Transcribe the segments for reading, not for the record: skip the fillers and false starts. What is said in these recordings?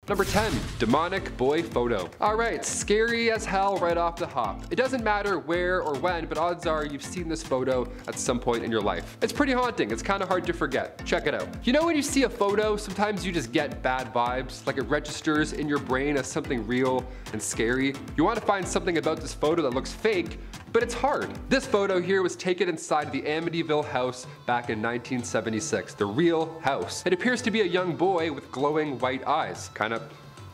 Number 10. Demonic boy photo. Alright, scary as hell right off the hop. It doesn't matter where or when, but odds are you've seen this photo at some point in your life. It's pretty haunting, it's kind of hard to forget. Check it out. You know when you see a photo, sometimes you just get bad vibes, like it registers in your brain as something real and scary. You want to find something about this photo that looks fake, but it's hard. This photo here was taken inside the Amityville house back in 1976, the real house. It appears to be a young boy with glowing white eyes. Kind of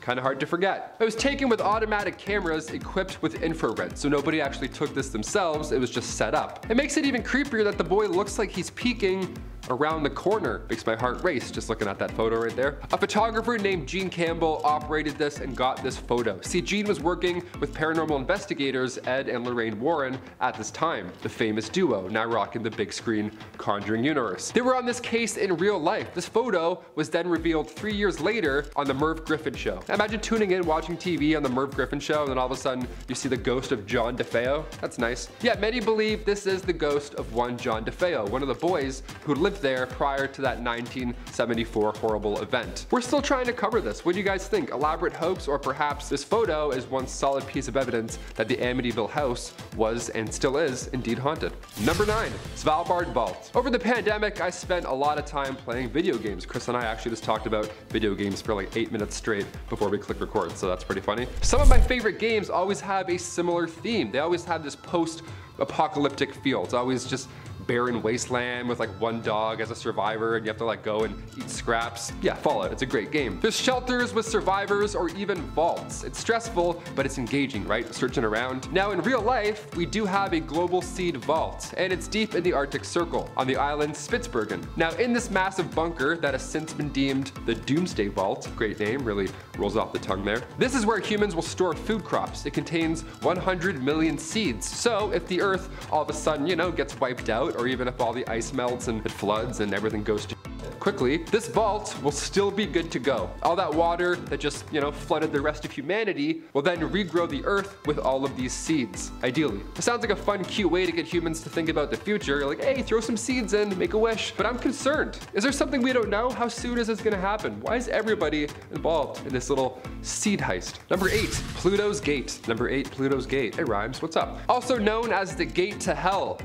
hard to forget. It was taken with automatic cameras equipped with infrared, so nobody actually took this themselves, it was just set up. It makes it even creepier that the boy looks like he's peeking around the corner. Makes my heart race just looking at that photo right there. A photographer named Gene Campbell operated this and got this photo. See, Gene was working with paranormal investigators Ed and Lorraine Warren at this time, the famous duo, now rocking the big screen Conjuring universe. They were on this case in real life. This photo was then revealed 3 years later on the Merv Griffin Show. Imagine tuning in, watching TV on the Merv Griffin Show, and then all of a sudden you see the ghost of John DeFeo. That's nice. Yeah, many believe this is the ghost of one John DeFeo, one of the boys who lived there prior to that 1974 horrible event. We're still trying to cover this. What do you guys think? Elaborate hoax, or perhaps this photo is one solid piece of evidence that the Amityville house was and still is indeed haunted? Number 9. Svalbard Vault. Over the pandemic, I spent a lot of time playing video games. Chris and I actually just talked about video games for like 8 minutes straight before we click record, so that's pretty funny. Some of my favorite games always have a similar theme. They always have this post-apocalyptic feel. It's always just barren wasteland with like one dog as a survivor and you have to like go and eat scraps. Yeah, Fallout, it's a great game. There's shelters with survivors or even vaults. It's stressful, but it's engaging, right? Searching around. Now in real life, we do have a global seed vault, and it's deep in the Arctic Circle on the island Spitsbergen. Now in this massive bunker that has since been deemed the Doomsday Vault, great name, really rolls off the tongue there. This is where humans will store food crops. It contains 100 million seeds. So if the earth all of a sudden, you know, gets wiped out, or even if all the ice melts and it floods and everything goes to quickly, this vault will still be good to go. All that water that just, you know, flooded the rest of humanity will then regrow the earth with all of these seeds, ideally. It sounds like a fun, cute way to get humans to think about the future. You're like, hey, throw some seeds in, make a wish. But I'm concerned. Is there something we don't know? How soon is this gonna happen? Why is everybody involved in this little seed heist? Number 8, Pluto's Gate. Number 8, Pluto's Gate. It rhymes, what's up? Also known as the Gate to Hell.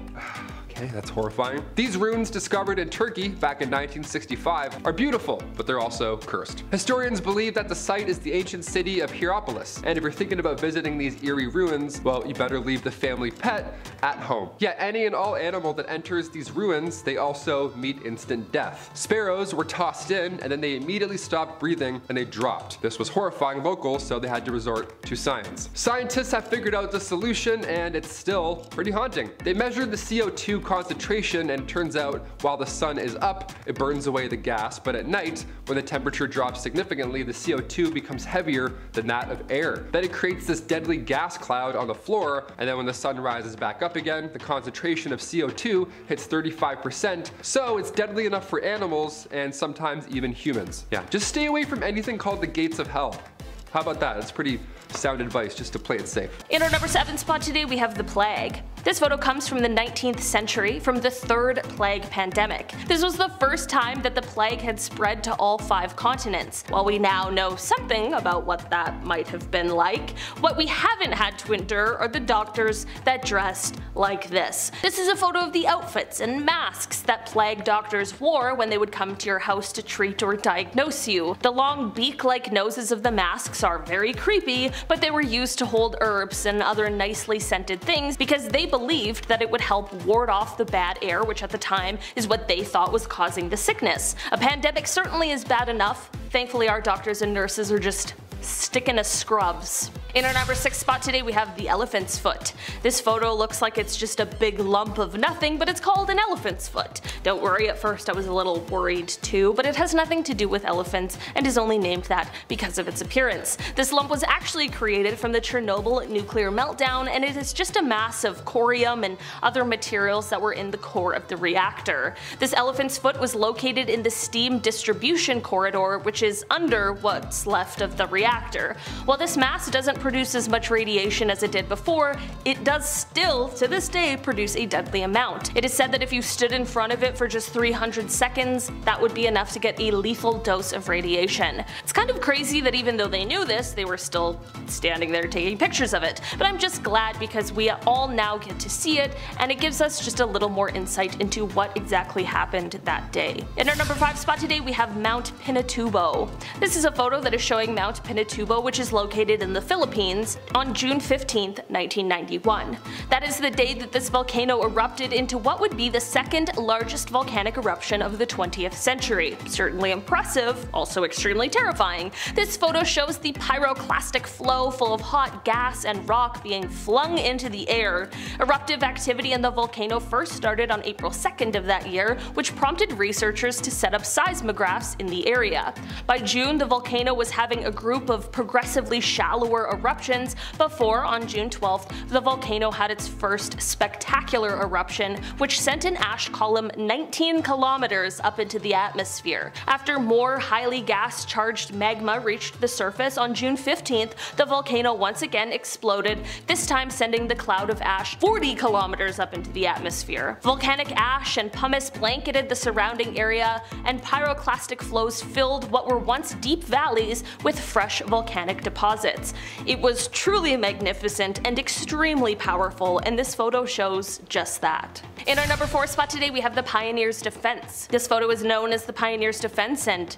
Okay, that's horrifying. These ruins discovered in Turkey back in 1965 are beautiful, but they're also cursed. Historians believe that the site is the ancient city of Hierapolis, and if you're thinking about visiting these eerie ruins, well, you better leave the family pet at home. Yeah, any and all animal that enters these ruins, they also meet instant death. Sparrows were tossed in, and then they immediately stopped breathing and they dropped. This was horrifying locals, so they had to resort to science. Scientists have figured out the solution, and it's still pretty haunting. They measured the CO2 concentration, and it turns out while the sun is up, it burns away the gas, but at night, when the temperature drops significantly, the CO2 becomes heavier than that of air. Then it creates this deadly gas cloud on the floor, and then when the sun rises back up again, the concentration of CO2 hits 35%, so it's deadly enough for animals and sometimes even humans. Yeah, just stay away from anything called the gates of hell. How about that? That's pretty sound advice just to play it safe. In our number 7 spot today, we have the plague. This photo comes from the 19th century, from the third plague pandemic. This was the first time that the plague had spread to all 5 continents. While we now know something about what that might have been like, what we haven't had to endure are the doctors that dressed like this. This is a photo of the outfits and masks that plague doctors wore when they would come to your house to treat or diagnose you. The long beak-like noses of the masks are very creepy, but they were used to hold herbs and other nicely scented things because they believed that it would help ward off the bad air, which at the time is what they thought was causing the sickness. A pandemic certainly is bad enough. Thankfully our doctors and nurses are just sticking to scrubs. In our number 6 spot today, we have the elephant's foot. This photo looks like it's just a big lump of nothing, but it's called an elephant's foot. Don't worry, at first I was a little worried too, but it has nothing to do with elephants and is only named that because of its appearance. This lump was actually created from the Chernobyl nuclear meltdown, and it is just a mass of corium and other materials that were in the core of the reactor. This elephant's foot was located in the steam distribution corridor, which is under what's left of the reactor. While this mass doesn't produce as much radiation as it did before, it does still, to this day, produce a deadly amount. It is said that if you stood in front of it for just 300 seconds, that would be enough to get a lethal dose of radiation. It's kind of crazy that even though they knew this, they were still standing there taking pictures of it. But I'm just glad because we all now get to see it, and it gives us just a little more insight into what exactly happened that day. In our number 5 spot today, we have Mount Pinatubo. This is a photo that is showing Mount Pinatubo, which is located in the Philippines, on June 15, 1991. That is the day that this volcano erupted into what would be the second largest volcanic eruption of the 20th century. Certainly impressive, also extremely terrifying. This photo shows the pyroclastic flow full of hot gas and rock being flung into the air. Eruptive activity in the volcano first started on April 2nd of that year, which prompted researchers to set up seismographs in the area. By June, the volcano was having a group of progressively shallower eruptions before, on June 12th, the volcano had its first spectacular eruption, which sent an ash column 19 kilometers up into the atmosphere. After more highly gas-charged magma reached the surface on June 15th, the volcano once again exploded, this time sending the cloud of ash 40 kilometers up into the atmosphere. Volcanic ash and pumice blanketed the surrounding area, and pyroclastic flows filled what were once deep valleys with fresh volcanic deposits. It was truly magnificent and extremely powerful, and this photo shows just that. In our number 4 spot today, we have the Pioneer's Defense. This photo is known as the Pioneer's Defense, and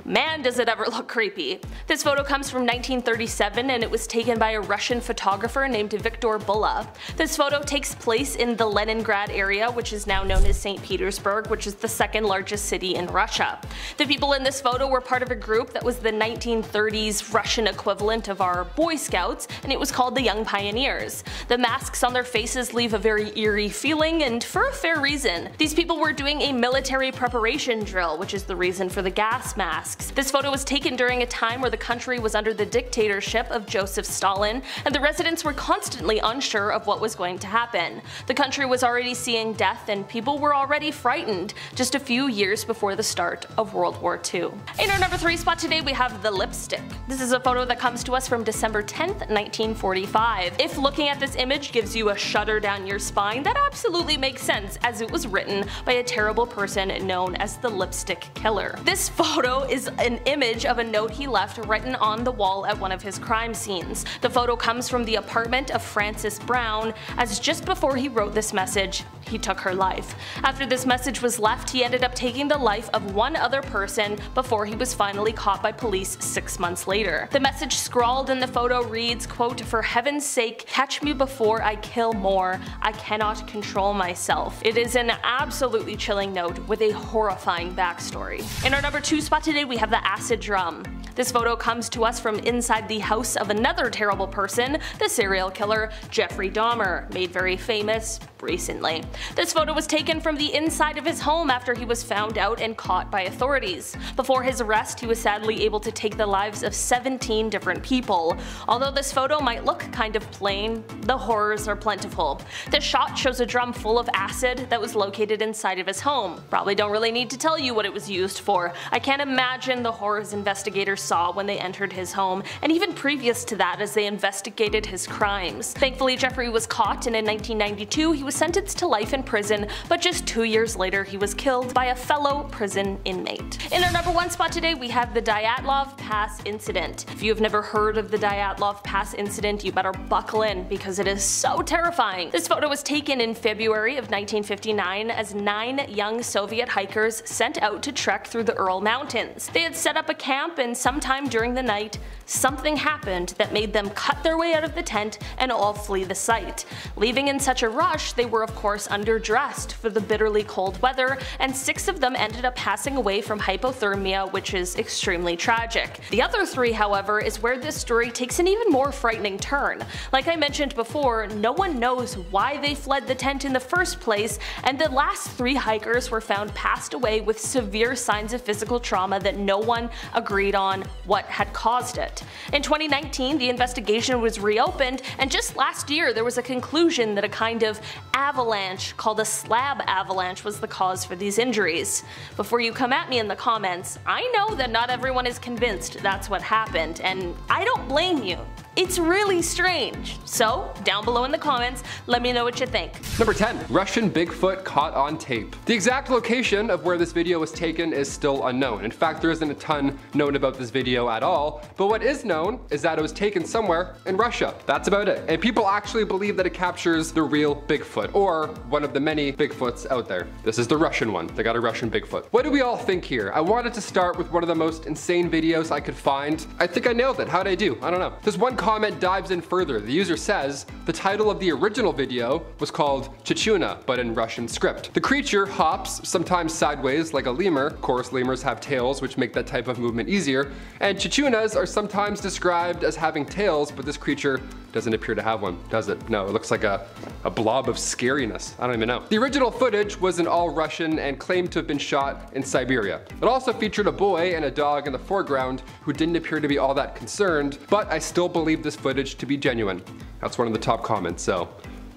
man does it ever look creepy. This photo comes from 1937 and it was taken by a Russian photographer named Viktor Bulla. This photo takes place in the Leningrad area, which is now known as St. Petersburg, which is the second largest city in Russia. The people in this photo were part of a group that was the 1930s Russian equivalent of our Boy Scouts, and it was called the Young Pioneers. The masks on their faces leave a very eerie feeling, and for a fair reason. These people were doing a military preparation drill, which is the reason for the gas masks. This photo was taken during a time where the country was under the dictatorship of Joseph Stalin, and the residents were constantly unsure of what was going to happen. The country was already seeing death and people were already frightened, just a few years before the start of World War II. In our number 3 spot today, we have the lipstick. This is a photo that comes to us from December 10th, 1945. If looking at this image gives you a shudder down your spine, that absolutely makes sense, as it was written by a terrible person known as the Lipstick Killer. This photo is an image of a note he left written on the wall at one of his crime scenes. The photo comes from the apartment of Frances Brown, as just before he wrote this message, he took her life. After this message was left, he ended up taking the life of one other person before he was finally caught by police 6 months later. The message scrawled in the photo reads, quote, "For heaven's sake, catch me before I kill more. I cannot control myself." It is an absolutely chilling note with a horrifying backstory. In our number 2 spot today, we have the acid drum. This photo comes to us from inside the house of another terrible person, the serial killer Jeffrey Dahmer, made very famous recently. This photo was taken from the inside of his home after he was found out and caught by authorities. Before his arrest, he was sadly able to take the lives of 17 different people. Although this photo might look kind of plain, the horrors are plentiful. This shot shows a drum full of acid that was located inside of his home. Probably don't really need to tell you what it was used for. I can't imagine the horrors investigators saw when they entered his home, and even previous to that as they investigated his crimes. Thankfully, Jeffrey was caught, and in 1992 he was sentenced to life in prison, but just 2 years later he was killed by a fellow prison inmate. In our number 1 spot today, we have the Dyatlov Pass incident. If you have never heard of the Dyatlov Pass incident, you better buckle in because it is so terrifying. This photo was taken in February of 1959 as 9 young Soviet hikers sent out to trek through the Ural Mountains. They had set up a camp, and sometime during the night, something happened that made them cut their way out of the tent and all flee the site. Leaving in such a rush, they were of course underdressed for the bitterly cold weather, and 6 of them ended up passing away from hypothermia, which is extremely tragic. The other 3, however, is where this story takes an even more frightening turn. Like I mentioned before, no one knows why they fled the tent in the first place, and the last 3 hikers were found passed away with severe signs of physical trauma that no one agreed on what had caused it. In 2019, the investigation was reopened, and just last year there was a conclusion that a kind of avalanche called a slab avalanche was the cause for these injuries. Before you come at me in the comments, I know that not everyone is convinced that's what happened, and I don't blame you. It's really strange. So, down below in the comments, let me know what you think. Number 10. Russian Bigfoot caught on tape. The exact location of where this video was taken is still unknown. In fact, there isn't a ton known about this video at all, but what is known is that it was taken somewhere in Russia. That's about it. And people actually believe that it captures the real Bigfoot, or one of the many Bigfoots out there. This is the Russian one. They got a Russian Bigfoot. What do we all think here? I wanted to start with one of the most insane videos I could find. I think I nailed it. How'd I do? I don't know. This one comment dives in further. The user says the title of the original video was called Chichuna, but in Russian script. The creature hops, sometimes sideways like a lemur. Of course, lemurs have tails, which make that type of movement easier. And chichunas are sometimes described as having tails, but this creature doesn't appear to have one, does it? No, it looks like a blob of scariness. I don't even know. The original footage was in all Russian and claimed to have been shot in Siberia. It also featured a boy and a dog in the foreground who didn't appear to be all that concerned, but I still believe this footage to be genuine. That's one of the top comments, so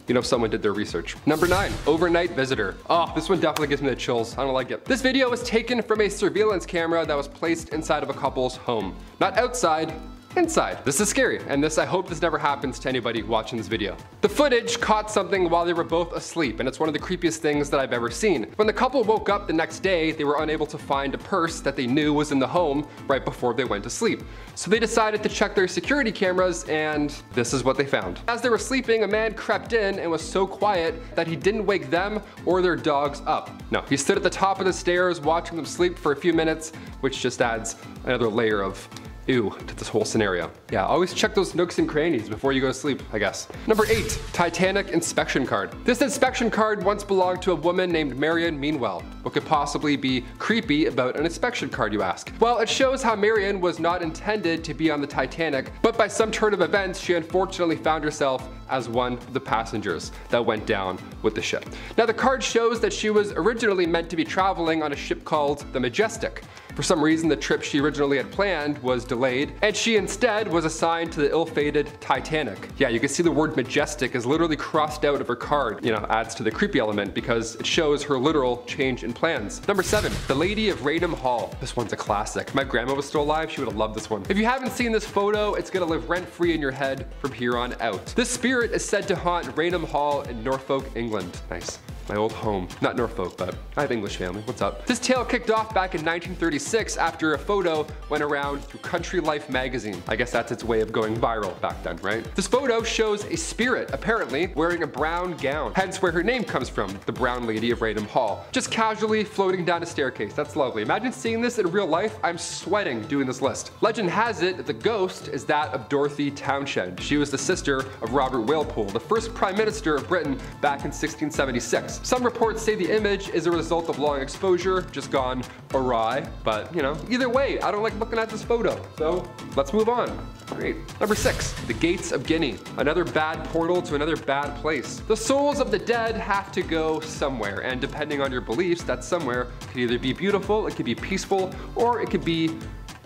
you know someone did their research. Number 9, overnight visitor. Oh, this one definitely gives me the chills. I don't like it. This video was taken from a surveillance camera that was placed inside of a couple's home. Not outside, inside. This is scary, and I hope this never happens to anybody watching this video. The footage caught something while they were both asleep, and it's one of the creepiest things that I've ever seen. When the couple woke up the next day, they were unable to find a purse that they knew was in the home right before they went to sleep. So they decided to check their security cameras, and this is what they found. As they were sleeping, a man crept in and was so quiet that he didn't wake them or their dogs up. No, he stood at the top of the stairs watching them sleep for a few minutes, which just adds another layer of ew to this whole scenario. Yeah, always check those nooks and crannies before you go to sleep, I guess. Number 8, Titanic inspection card. This inspection card once belonged to a woman named Marion Meanwell. What could possibly be creepy about an inspection card, you ask? Well, it shows how Marion was not intended to be on the Titanic, but by some turn of events, she unfortunately found herself as one of the passengers that went down with the ship. Now, the card shows that she was originally meant to be traveling on a ship called the Majestic. For some reason, the trip she originally had planned was delayed, and she instead was assigned to the ill-fated Titanic. Yeah, you can see the word Majestic is literally crossed out of her card. You know, adds to the creepy element because it shows her literal change in plans. Number 7, the Lady of Raynham Hall. This one's a classic. If my grandma was still alive, she would have loved this one. If you haven't seen this photo, it's gonna live rent-free in your head from here on out. This spirit is said to haunt Raynham Hall in Norfolk, England. Nice. My old home. Not Norfolk, but I have English family. What's up? This tale kicked off back in 1936 after a photo went around through Country Life magazine. I guess that's its way of going viral back then, right? This photo shows a spirit, apparently, wearing a brown gown, hence where her name comes from, the Brown Lady of Raynham Hall. Just casually floating down a staircase. That's lovely. Imagine seeing this in real life. I'm sweating doing this list. Legend has it that the ghost is that of Dorothy Townshend. She was the sister of Robert Walpole, the first Prime Minister of Britain back in 1676. Some reports say the image is a result of long exposure, just gone awry, but you know, either way, I don't like looking at this photo, so let's move on. Great. Number 6, the Gates of Guinea. Another bad portal to another bad place. The souls of the dead have to go somewhere, and depending on your beliefs, that somewhere could either be beautiful, it could be peaceful, or it could be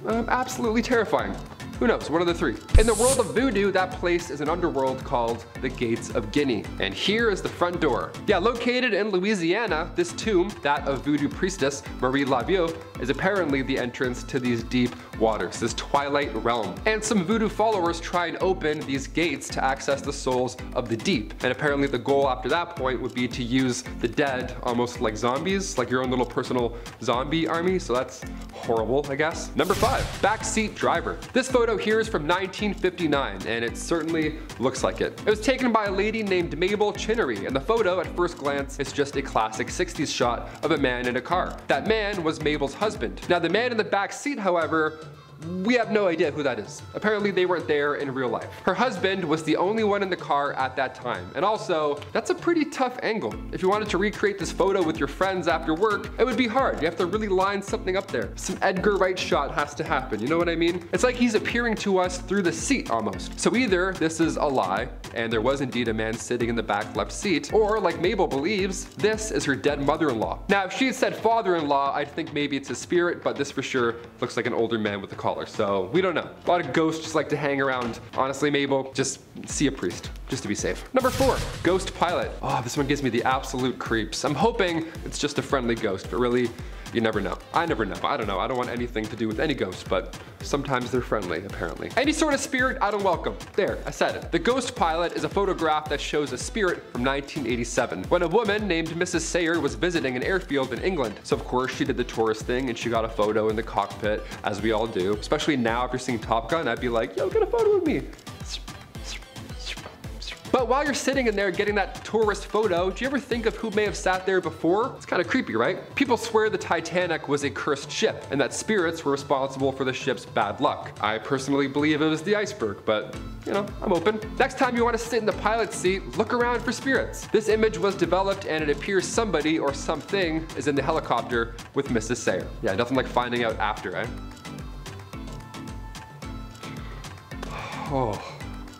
absolutely terrifying. Who knows, one of the three. In the world of voodoo, that place is an underworld called the Gates of Guinea. And here is the front door. Yeah, located in Louisiana, this tomb, that of voodoo priestess Marie Laveau, is apparently the entrance to these deep waters, this twilight realm. And some voodoo followers try and open these gates to access the souls of the deep. And apparently the goal after that point would be to use the dead almost like zombies, like your own little personal zombie army, so that's horrible, I guess. Number 5, backseat driver. This photo here is from 1959, and it certainly looks like it. It was taken by a lady named Mabel Chinnery, and the photo at first glance is just a classic 60s shot of a man in a car. That man was Mabel's husband. Now the man in the back seat, however, we have no idea who that is. Apparently they weren't there in real life. Her husband was the only one in the car at that time. And also, that's a pretty tough angle. If you wanted to recreate this photo with your friends after work, it would be hard. You have to really line something up there. Some Edgar Wright shot has to happen, you know what I mean? It's like he's appearing to us through the seat almost. So either this is a lie, and there was indeed a man sitting in the back left seat, or like Mabel believes, this is her dead mother-in-law. Now, if she had said father-in-law, I'd think maybe it's a spirit, but this for sure looks like an older man with a collar. So we don't know. A lot of ghosts just like to hang around. Honestly, Mabel, just see a priest, just to be safe. Number 4, ghost pilot. Oh, this one gives me the absolute creeps. I'm hoping it's just a friendly ghost, but really, You never know. I never know. I don't know. I don't want anything to do with any ghost, but sometimes they're friendly, apparently. Any sort of spirit, I don't welcome. There, I said it. The Ghost Pilot is a photograph that shows a spirit from 1987, when a woman named Mrs. Sayer was visiting an airfield in England. So of course she did the tourist thing and she got a photo in the cockpit, as we all do. Especially now, if you're seeing Top Gun, I'd be like, yo, get a photo with me. But while you're sitting in there getting that tourist photo, do you ever think of who may have sat there before? It's kind of creepy, right? People swear the Titanic was a cursed ship and that spirits were responsible for the ship's bad luck. I personally believe it was the iceberg, but you know, I'm open. Next time you want to sit in the pilot's seat, look around for spirits. This image was developed and it appears somebody or something is in the helicopter with Mrs. Sayer. Yeah, nothing like finding out after, eh? Oh.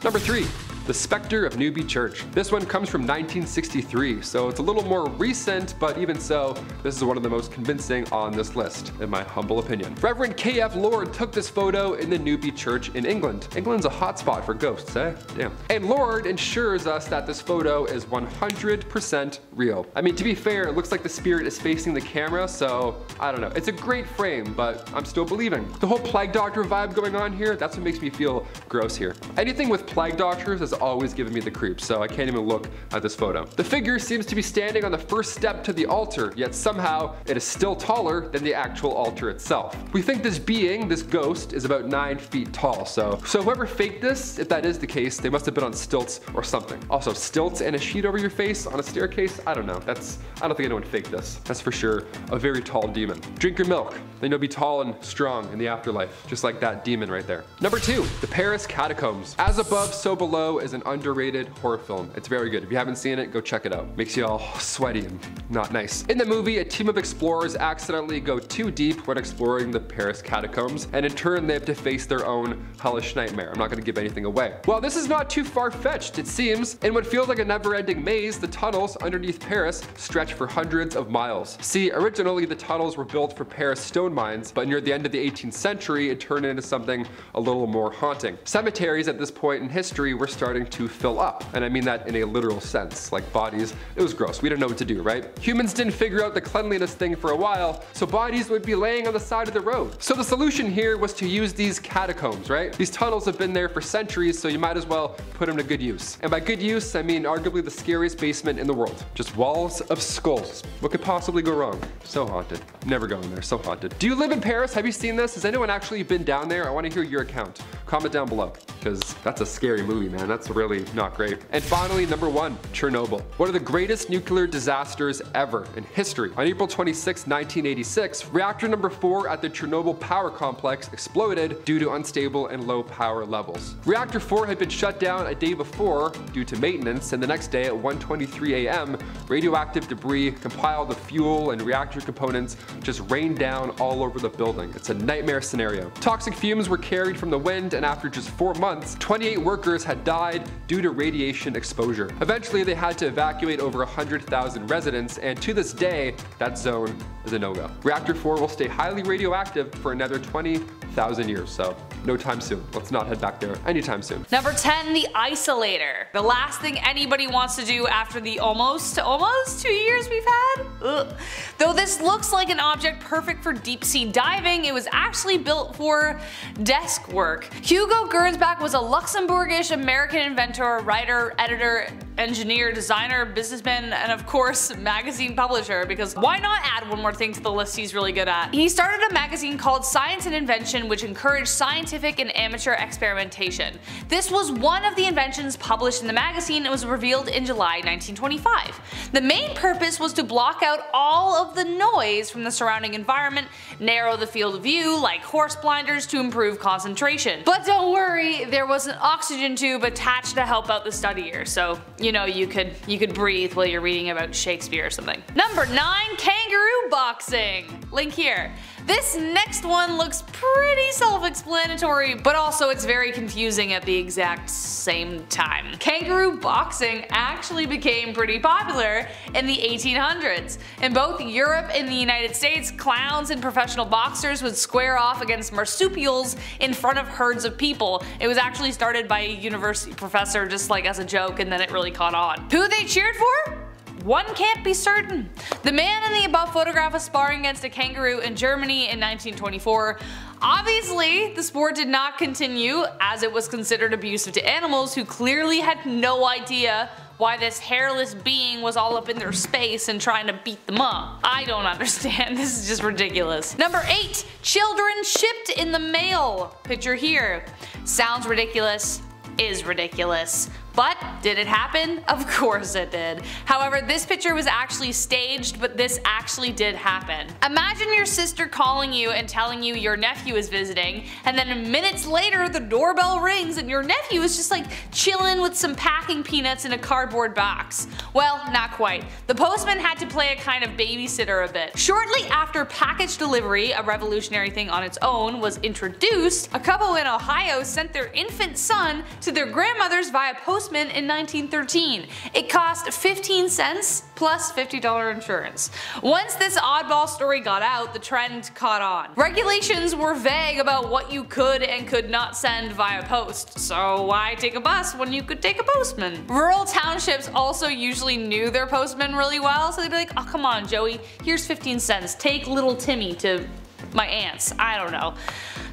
Number 3. The Spectre of Newby Church. This one comes from 1963, so it's a little more recent, but even so, this is one of the most convincing on this list, in my humble opinion. Reverend K.F. Lord took this photo in the Newby Church in England. England's a hotspot for ghosts, eh? Damn. And Lord ensures us that this photo is 100% real. I mean, to be fair, it looks like the spirit is facing the camera, so I don't know. It's a great frame, but I'm still believing. The whole Plague Doctor vibe going on here, that's what makes me feel gross here. Anything with Plague Doctors is always giving me the creeps, so I can't even look at this photo. The figure seems to be standing on the first step to the altar, yet somehow it is still taller than the actual altar itself. We think this being, this ghost, is about 9 feet tall, so whoever faked this, if that is the case, they must have been on stilts or something. Also, stilts and a sheet over your face on a staircase? I don't know. I don't think anyone faked this. That's for sure a very tall demon. Drink your milk, then you'll be tall and strong in the afterlife, just like that demon right there. Number 2, the Paris Catacombs. As Above, So Below is an underrated horror film. It's very good. If you haven't seen it, go check it out. Makes you all sweaty and not nice. In the movie, a team of explorers accidentally go too deep when exploring the Paris Catacombs, and in turn they have to face their own hellish nightmare. I'm not going to give anything away. Well, this is not too far-fetched, it seems. In what feels like a never-ending maze, the tunnels underneath Paris stretch for hundreds of miles. See, originally the tunnels were built for Paris stone mines, but near the end of the 18th century, it turned into something a little more haunting. Cemeteries at this point in history were starting to fill up, and I mean that in a literal sense, like bodies. It was gross. We didn't know what to do, right? Humans didn't figure out the cleanliness thing for a while, so bodies would be laying on the side of the road. So the solution here was to use these catacombs, right? These tunnels have been there for centuries, so you might as well put them to good use. And by good use, I mean arguably the scariest basement in the world. Just walls of skulls. What could possibly go wrong? So haunted. Never go in there, so haunted. Do you live in Paris? Have you seen this? Has anyone actually been down there? I want to hear your account. Comment down below, because that's a scary movie, man. That's really not great. And finally, number 1, Chernobyl. One of the greatest nuclear disasters ever in history. On April 26, 1986, reactor number 4 at the Chernobyl power complex exploded due to unstable and low power levels. Reactor 4 had been shut down a day before due to maintenance, and the next day at 1:23 a.m., radioactive debris compiled of fuel and reactor components just rained down all over the building. It's a nightmare scenario. Toxic fumes were carried from the wind, and after just 4 months, 28 workers had died due to radiation exposure. Eventually, they had to evacuate over 100,000 residents, and to this day, that zone is a no-go. Reactor 4 will stay highly radioactive for another 20,000 years, so no time soon. Let's not head back there anytime soon. Number 10, the isolator. The last thing anybody wants to do after the almost 2 years we've had. Ugh. Though this looks like an object perfect for deep sea diving, it was actually built for desk work. Hugo Gernsback was a Luxembourgish American inventor, writer, editor, engineer, designer, businessman, and of course, magazine publisher, because why not add one more thing to the list he's really good at? He started a magazine called Science and Invention, which encouraged scientific and amateur experimentation. This was one of the inventions published in the magazine and was revealed in July 1925. The main purpose was to block out all of the noise from the surrounding environment, narrow the field of view like horse blinders to improve concentration. But don't worry, there was an oxygen tube attached to help out the studier, so you know you could breathe while you're reading about Shakespeare or something. Number 9, kangaroo boxing. Link here. This next one looks pretty self-explanatory, but also it's very confusing at the exact same time. Kangaroo boxing actually became pretty popular in the 1800s. In both Europe and the United States, clowns and professional boxers would square off against marsupials in front of herds of people. It was actually started by a university professor just like as a joke, and then it really caught on. Who they cheered for? one can't be certain. The man in the above photograph was sparring against a kangaroo in Germany in 1924. Obviously, the sport did not continue as it was considered abusive to animals who clearly had no idea why this hairless being was all up in their space and trying to beat them up. I don't understand, this is just ridiculous. Number 8. Children shipped in the mail. Picture here. Sounds ridiculous, is ridiculous. But did it happen? Of course it did. However, this picture was actually staged, but this actually did happen. Imagine your sister calling you and telling you your nephew is visiting, and then minutes later the doorbell rings and your nephew is just like chilling with some packing peanuts in a cardboard box. Well, not quite. The postman had to play a kind of babysitter a bit. Shortly after package delivery, a revolutionary thing on its own, was introduced, a couple in Ohio sent their infant son to their grandmother's via postman in 1913. It cost 15 cents plus $50 insurance. Once this oddball story got out, the trend caught on. Regulations were vague about what you could and could not send via post, so why take a bus when you could take a postman? Rural townships also usually knew their postmen really well, so they'd be like, oh come on Joey, here's 15 cents, take little Timmy to my aunt's, I don't know.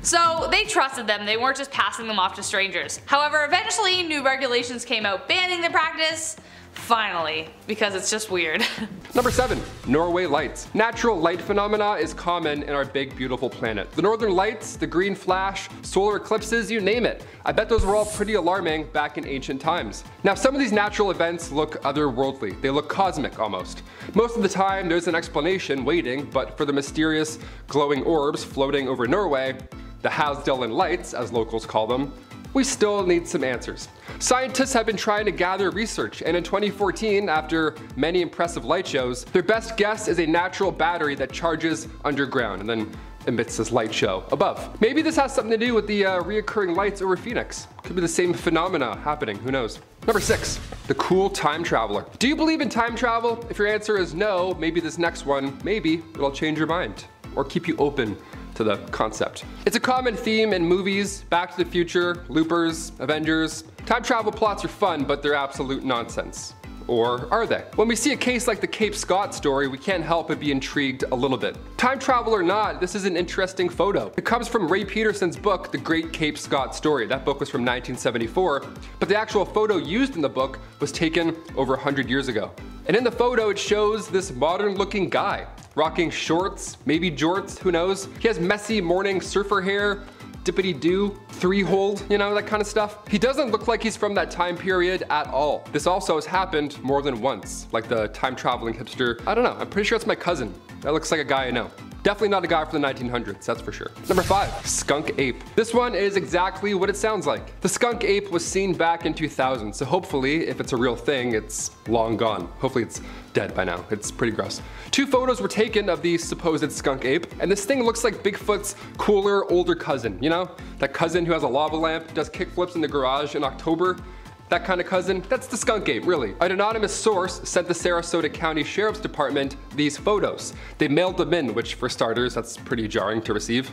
So they trusted them, they weren't just passing them off to strangers. However, eventually new regulations came out banning the practice. Finally, because it's just weird. Number 7. Norway Lights. Natural light phenomena is common in our big beautiful planet. The northern lights, the green flash, solar eclipses, you name it. I bet those were all pretty alarming back in ancient times. Now some of these natural events look otherworldly. They look cosmic almost. Most of the time there's an explanation waiting, but for the mysterious glowing orbs floating over Norway, the Havsdalen lights as locals call them, we still need some answers. Scientists have been trying to gather research, and in 2014, after many impressive light shows, their best guess is a natural battery that charges underground and then emits this light show above. Maybe this has something to do with the reoccurring lights over Phoenix. Could be the same phenomena happening, who knows. Number 6. The cool time traveler. Do you believe in time travel? If your answer is no, maybe this next one, maybe it'll change your mind or keep you open to the concept. It's a common theme in movies, Back to the Future, Loopers, Avengers. Time travel plots are fun, but they're absolute nonsense. Or are they? When we see a case like the Cape Scott story, we can't help but be intrigued a little bit. Time travel or not, this is an interesting photo. It comes from Ray Peterson's book, The Great Cape Scott Story. That book was from 1974, but the actual photo used in the book was taken over 100 years ago. And in the photo, it shows this modern looking guy, rocking shorts, maybe jorts, who knows. He has messy morning surfer hair, dippity-doo, three-hold, you know, that kind of stuff. He doesn't look like he's from that time period at all. This also has happened more than once, like the time-traveling hipster. I don't know, I'm pretty sure it's my cousin. That looks like a guy I know. Definitely not a guy from the 1900s, that's for sure. Number 5, skunk ape. This one is exactly what it sounds like. The skunk ape was seen back in 2000, so hopefully, if it's a real thing, it's long gone. Hopefully it's dead by now. It's pretty gross. 2 photos were taken of the supposed skunk ape, and this thing looks like Bigfoot's cooler, older cousin, you know? That cousin who has a lava lamp, does kickflips in the garage in October. That kind of cousin, that's the skunk ape, really. An anonymous source sent the Sarasota County Sheriff's Department these photos. They mailed them in, which for starters, that's pretty jarring to receive.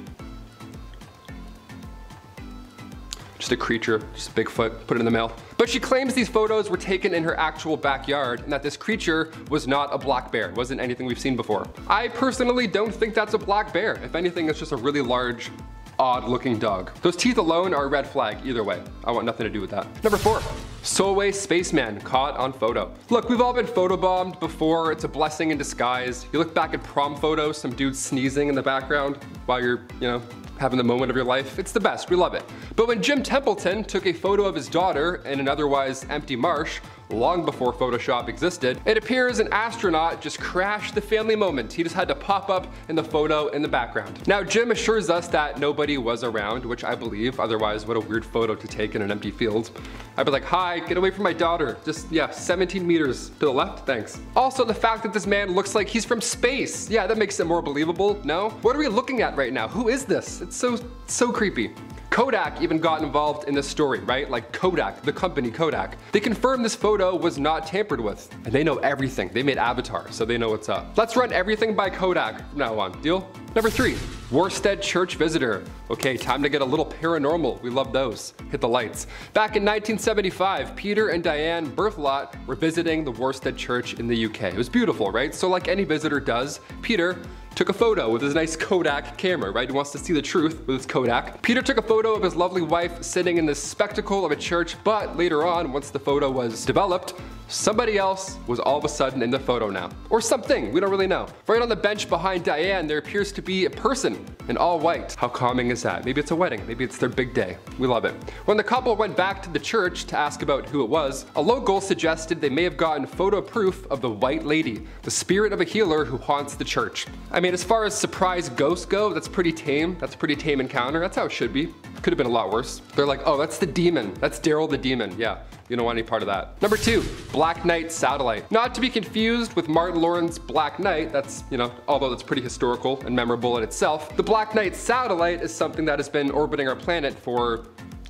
Just a creature, just a Bigfoot, put it in the mail. But she claims these photos were taken in her actual backyard and that this creature was not a black bear, wasn't anything we've seen before. I personally don't think that's a black bear. If anything, it's just a really large, odd looking dog. Those teeth alone are a red flag either way. I want nothing to do with that. Number 4, Solway spaceman caught on photo. Look, we've all been photobombed before. It's a blessing in disguise. You look back at prom photos, some dude sneezing in the background while you're, you know, having the moment of your life. It's the best, we love it. But when Jim Templeton took a photo of his daughter in an otherwise empty marsh, long before Photoshop existed, it appears an astronaut just crashed the family moment. He just had to pop up in the photo in the background. Now Jim assures us that nobody was around, which I believe, otherwise what a weird photo to take in an empty field. I'd be like, hi, get away from my daughter. Just, yeah, 17 meters to the left, thanks. Also, the fact that this man looks like he's from space. Yeah, that makes it more believable, no? What are we looking at right now? Who is this? It's so creepy. Kodak even got involved in this story, right? Like Kodak, the company Kodak. They confirmed this photo was not tampered with, and they know everything. They made Avatar, so they know what's up. Let's run everything by Kodak from now on. Deal? Number 3, Worstead Church visitor. Okay, time to get a little paranormal. We love those. Hit the lights. Back in 1975, Peter and Diane Berthelot were visiting the Worstead Church in the UK. It was beautiful, right? So like any visitor does, Peter took a photo with his nice Kodak camera, right? He wants to see the truth with his Kodak. Peter took a photo of his lovely wife sitting in the spectacle of a church, but later on, once the photo was developed, somebody else was all of a sudden in the photo now. Or something, we don't really know. Right on the bench behind Diane, there appears to be a person in all white. How calming is that? Maybe it's a wedding, maybe it's their big day. We love it. When the couple went back to the church to ask about who it was, a local suggested they may have gotten photo proof of the White Lady, the spirit of a healer who haunts the church. I mean, as far as surprise ghosts go, that's pretty tame. That's a pretty tame encounter. That's how it should be. Could have been a lot worse. They're like, oh, that's the demon. That's Daryl the demon. Yeah, you don't want any part of that. Number 2, Black Knight satellite. Not to be confused with Martin Lawrence's Black Knight. That's, although that's pretty historical and memorable in itself. The Black Knight satellite is something that has been orbiting our planet for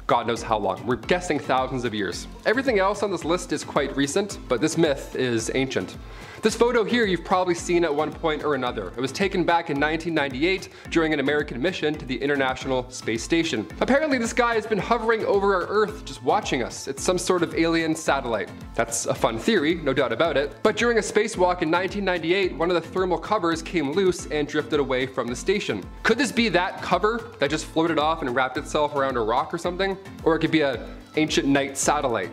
God knows how long. We're guessing thousands of years. Everything else on this list is quite recent, but this myth is ancient. This photo here you've probably seen at one point or another. It was taken back in 1998 during an American mission to the International Space Station. Apparently this guy has been hovering over our Earth just watching us. It's some sort of alien satellite. That's a fun theory, no doubt about it. But during a spacewalk in 1998, one of the thermal covers came loose and drifted away from the station. Could this be that cover that just floated off and wrapped itself around a rock or something? Or it could be an ancient night satellite.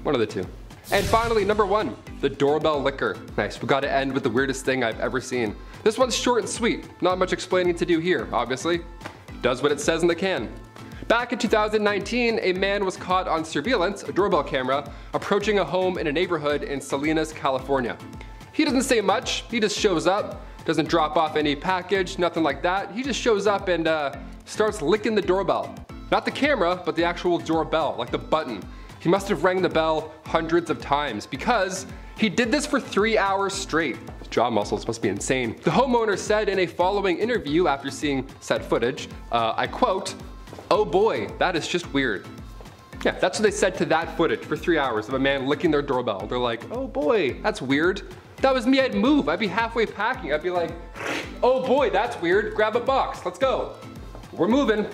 One of the two. And finally, number 1, the doorbell licker. Nice, we gotta end with the weirdest thing I've ever seen. This one's short and sweet. Not much explaining to do here, obviously. Does what it says in the can. Back in 2019, a man was caught on surveillance, a doorbell camera, approaching a home in a neighborhood in Salinas, California. He doesn't say much, he just shows up, doesn't drop off any package, nothing like that. He just shows up and starts licking the doorbell. Not the camera, but the actual doorbell, like the button. He must have rang the bell hundreds of times because he did this for 3 hours straight. His jaw muscles must be insane. The homeowner said in a following interview after seeing said footage, I quote, "Oh boy, that is just weird." Yeah, that's what they said to that footage for 3 hours of a man licking their doorbell. They're like, oh boy, that's weird. If that was me, I'd move. I'd be halfway packing. I'd be like, oh boy, that's weird. Grab a box, let's go. We're moving.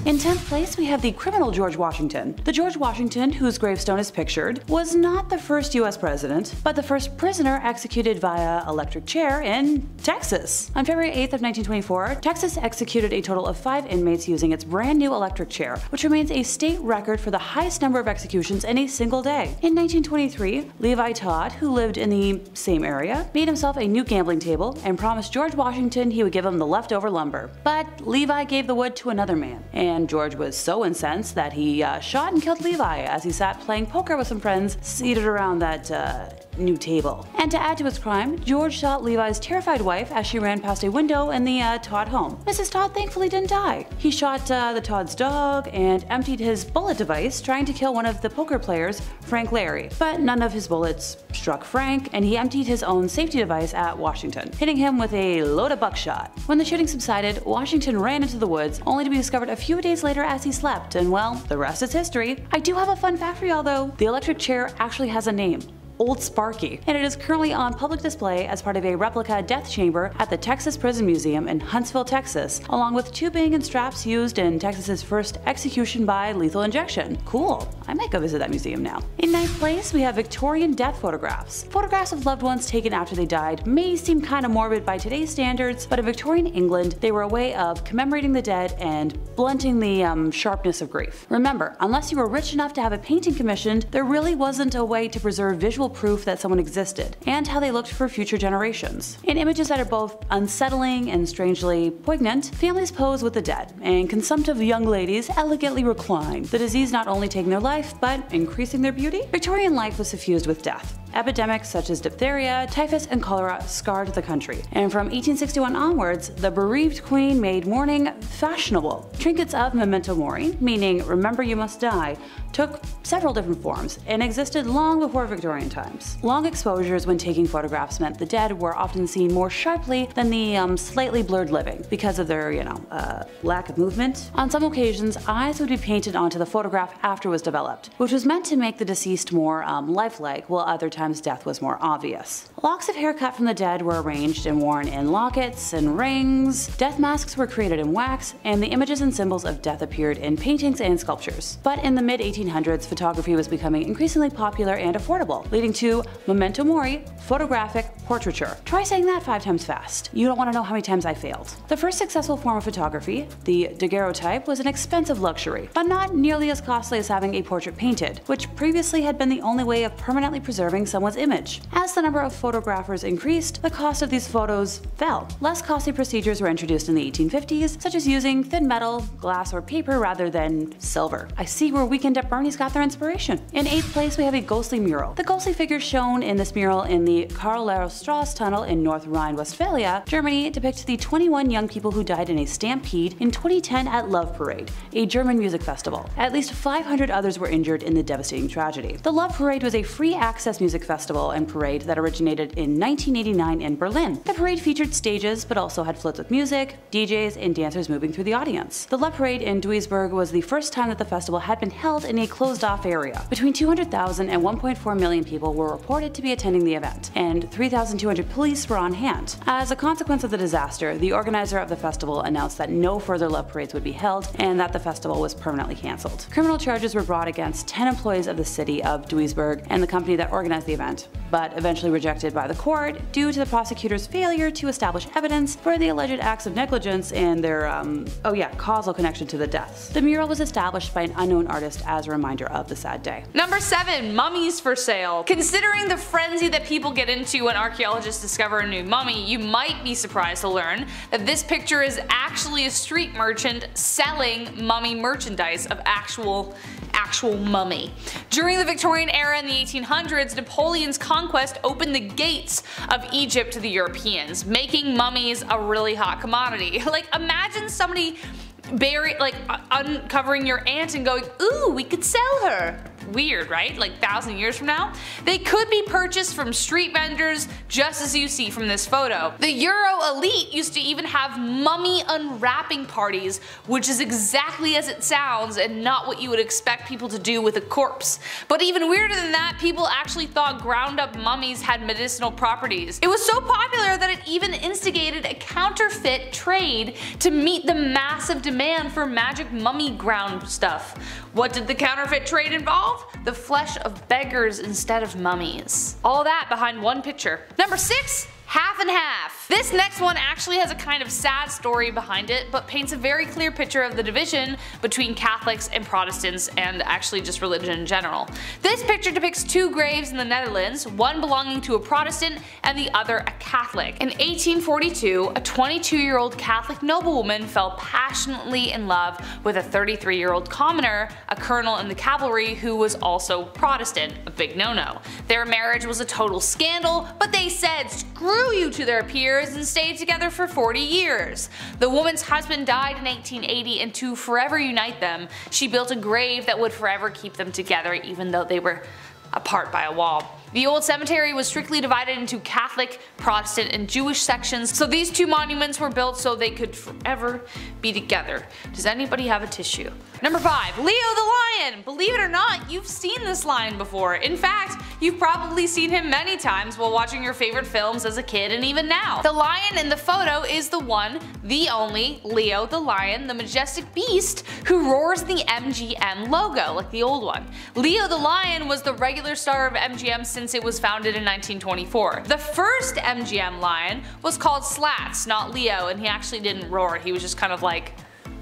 In 10th place, we have the criminal George Washington. The George Washington, whose gravestone is pictured, was not the first US president, but the first prisoner executed via electric chair in Texas. On February 8th of 1924, Texas executed a total of 5 inmates using its brand new electric chair, which remains a state record for the highest number of executions in a single day. In 1923, Levi Todd, who lived in the same area, made himself a new gambling table and promised George Washington he would give him the leftover lumber. But Levi gave the wood to another man. And George was so incensed that he shot and killed Levi as he sat playing poker with some friends seated around that new table. And to add to his crime, George shot Levi's terrified wife as she ran past a window in the Todd home. Mrs. Todd thankfully didn't die. He shot the Todd's dog and emptied his bullet device trying to kill one of the poker players, Frank Larry. But none of his bullets struck Frank, and he emptied his own safety device at Washington, hitting him with a load of buckshot. When the shooting subsided, Washington ran into the woods, only to be discovered a few days later as he slept, and well, the rest is history. I do have a fun fact for y'all though. The electric chair actually has a name. Old Sparky, and it is currently on public display as part of a replica death chamber at the Texas Prison Museum in Huntsville, Texas, along with tubing and straps used in Texas's first execution by lethal injection. Cool, I might go visit that museum now. In 9th place, we have Victorian death photographs. Photographs of loved ones taken after they died may seem kind of morbid by today's standards, but in Victorian England, they were a way of commemorating the dead and blunting the sharpness of grief. Remember, unless you were rich enough to have a painting commissioned, there really wasn't a way to preserve visual proof that someone existed, and how they looked for future generations. In images that are both unsettling and strangely poignant, families pose with the dead, and consumptive young ladies elegantly recline, the disease not only taking their life, but increasing their beauty. Victorian life was suffused with death. epidemics such as diphtheria, typhus, and cholera scarred the country. And from 1861 onwards, the bereaved queen made mourning fashionable. Trinkets of memento mori, meaning remember you must die, took several different forms and existed long before Victorian times. Long exposures when taking photographs meant the dead were often seen more sharply than the slightly blurred living because of their, lack of movement. On some occasions, eyes would be painted onto the photograph after it was developed, which was meant to make the deceased more lifelike, while other times death was more obvious. Locks of hair cut from the dead were arranged and worn in lockets and rings, death masks were created in wax, and the images and symbols of death appeared in paintings and sculptures. But in the mid-1800s, photography was becoming increasingly popular and affordable, leading to memento mori, photographic portraiture. Try saying that 5 times fast. You don't want to know how many times I failed. The first successful form of photography, the daguerreotype, was an expensive luxury, but not nearly as costly as having a portrait painted, which previously had been the only way of permanently preserving someone's image. As the number of photographers increased, the cost of these photos fell. Less costly procedures were introduced in the 1850s, such as using thin metal, glass, or paper rather than silver. I see where Weekend at Bernie's got their inspiration. In 8th place, we have a ghostly mural. The ghostly figures shown in this mural in the Karl-Lerstrasse tunnel in North Rhine-Westphalia, Germany, depict the 21 young people who died in a stampede in 2010 at Love Parade, a German music festival. At least 500 others were injured in the devastating tragedy. The Love Parade was a free-access music festival and parade that originated in 1989 in Berlin. The parade featured stages, but also had floats with music, DJs, and dancers moving through the audience. The Love Parade in Duisburg was the first time that the festival had been held in a closed-off area. Between 200,000 and 1.4 million people were reported to be attending the event, and 3,200 police were on hand. As a consequence of the disaster, the organizer of the festival announced that no further Love Parades would be held and that the festival was permanently cancelled. Criminal charges were brought against 10 employees of the city of Duisburg and the company that organized the event, but eventually rejected by the court due to the prosecutor's failure to establish evidence for the alleged acts of negligence and their, causal connection to the deaths. The mural was established by an unknown artist as a reminder of the sad day. Number 7. Mummies for sale. Considering the frenzy that people get into when archaeologists discover a new mummy, you might be surprised to learn that this picture is actually a street merchant selling mummy merchandise of actual mummy. During the Victorian era in the 1800s, Napoleon's conquest opened the gates of Egypt to the Europeans, making mummies a really hot commodity. Like, imagine somebody uncovering your aunt and going, ooh, we could sell her. Weird, right? Like 1,000 years from now? They could be purchased from street vendors, just as you see from this photo. The Euro Elite used to even have mummy unwrapping parties, which is exactly as it sounds and not what you would expect people to do with a corpse. But even weirder than that, people actually thought ground up mummies had medicinal properties. It was so popular that it even instigated a counterfeit trade to meet the massive demand for magic mummy ground stuff. What did the counterfeit trade involve? The flesh of beggars instead of mummies. All that behind one picture. Number 6. Half and half. This next one actually has a kind of sad story behind it, but paints a very clear picture of the division between Catholics and Protestants, and actually just religion in general. This picture depicts 2 graves in the Netherlands, one belonging to a Protestant and the other a Catholic. In 1842, a 22-year-old Catholic noblewoman fell passionately in love with a 33-year-old commoner, a colonel in the cavalry who was also Protestant, a big no-no. Their marriage was a total scandal, but they said screw you to their peers and stayed together for 40 years. The woman's husband died in 1880, and to forever unite them, she built a grave that would forever keep them together even though they were apart by a wall. The old cemetery was strictly divided into Catholic, Protestant, and Jewish sections, so these 2 monuments were built so they could forever be together. Does anybody have a tissue? Number 5. Leo the Lion! Believe it or not, you've seen this lion before. In fact, you've probably seen him many times while watching your favorite films as a kid and even now. The lion in the photo is the one, the only, Leo the Lion, the majestic beast who roars the MGM logo, like the old one. Leo the Lion was the regular star of MGM since it was founded in 1924. The first MGM lion was called Slats, not Leo, and he actually didn't roar, he was just kind of like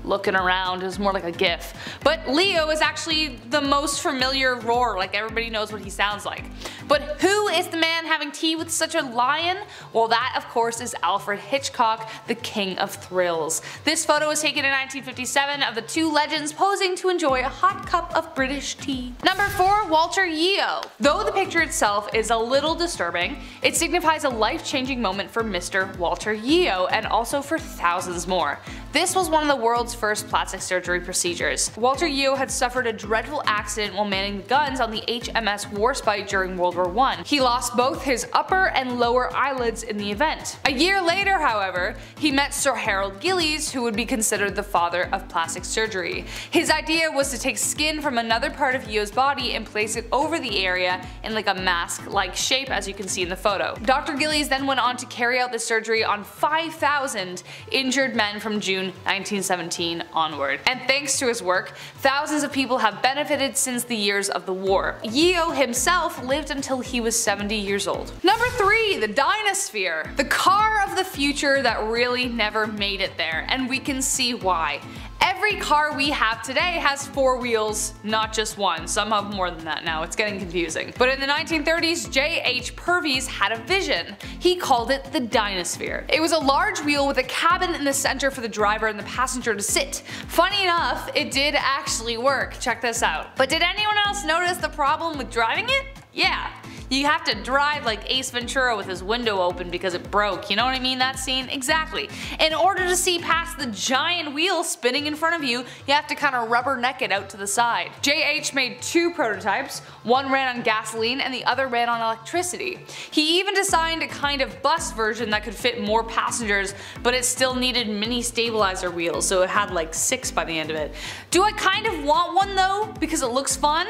looking around. It was more like a gif. But Leo is actually the most familiar roar, like everybody knows what he sounds like. But who is the man having tea with such a lion? Well, that of course is Alfred Hitchcock, the king of thrills. This photo was taken in 1957 of the two legends posing to enjoy a hot cup of British tea. Number 4. Walter Yeo. Though the picture itself is a little disturbing, it signifies a life-changing moment for Mr. Walter Yeo and also for thousands more. This was one of the world's first plastic surgery procedures. Walter Yeo had suffered a dreadful accident while manning the guns on the HMS Warspite during World War I. He lost both his upper and lower eyelids in the event. A year later, however, he met Sir Harold Gillies, who would be considered the father of plastic surgery. His idea was to take skin from another part of Yeo's body and place it over the area in like a mask-like shape, as you can see in the photo. Dr. Gillies then went on to carry out the surgery on 5,000 injured men from June 1917 onward. And thanks to his work, thousands of people have benefited since the years of the war. Yeo himself lived until he was 70 years old. Number 3. The Dynasphere. The car of the future that really never made it there, and we can see why. Every car we have today has 4 wheels, not just one. Some have more than that now, it's getting confusing. But in the 1930s, J.H. Purvis had a vision. He called it the Dynasphere. It was a large wheel with a cabin in the center for the driver and the passenger to sit. Funny enough, it did actually work. Check this out. But did anyone else notice the problem with driving it? Yeah. You have to drive like Ace Ventura with his window open because it broke, you know what I mean, that scene? Exactly. In order to see past the giant wheel spinning in front of you, you have to kind of rubberneck it out to the side. JH made 2 prototypes, one ran on gasoline and the other ran on electricity. He even designed a kind of bus version that could fit more passengers, but it still needed mini stabilizer wheels, so it had like 6 by the end of it. Do I kind of want one though, because it looks fun?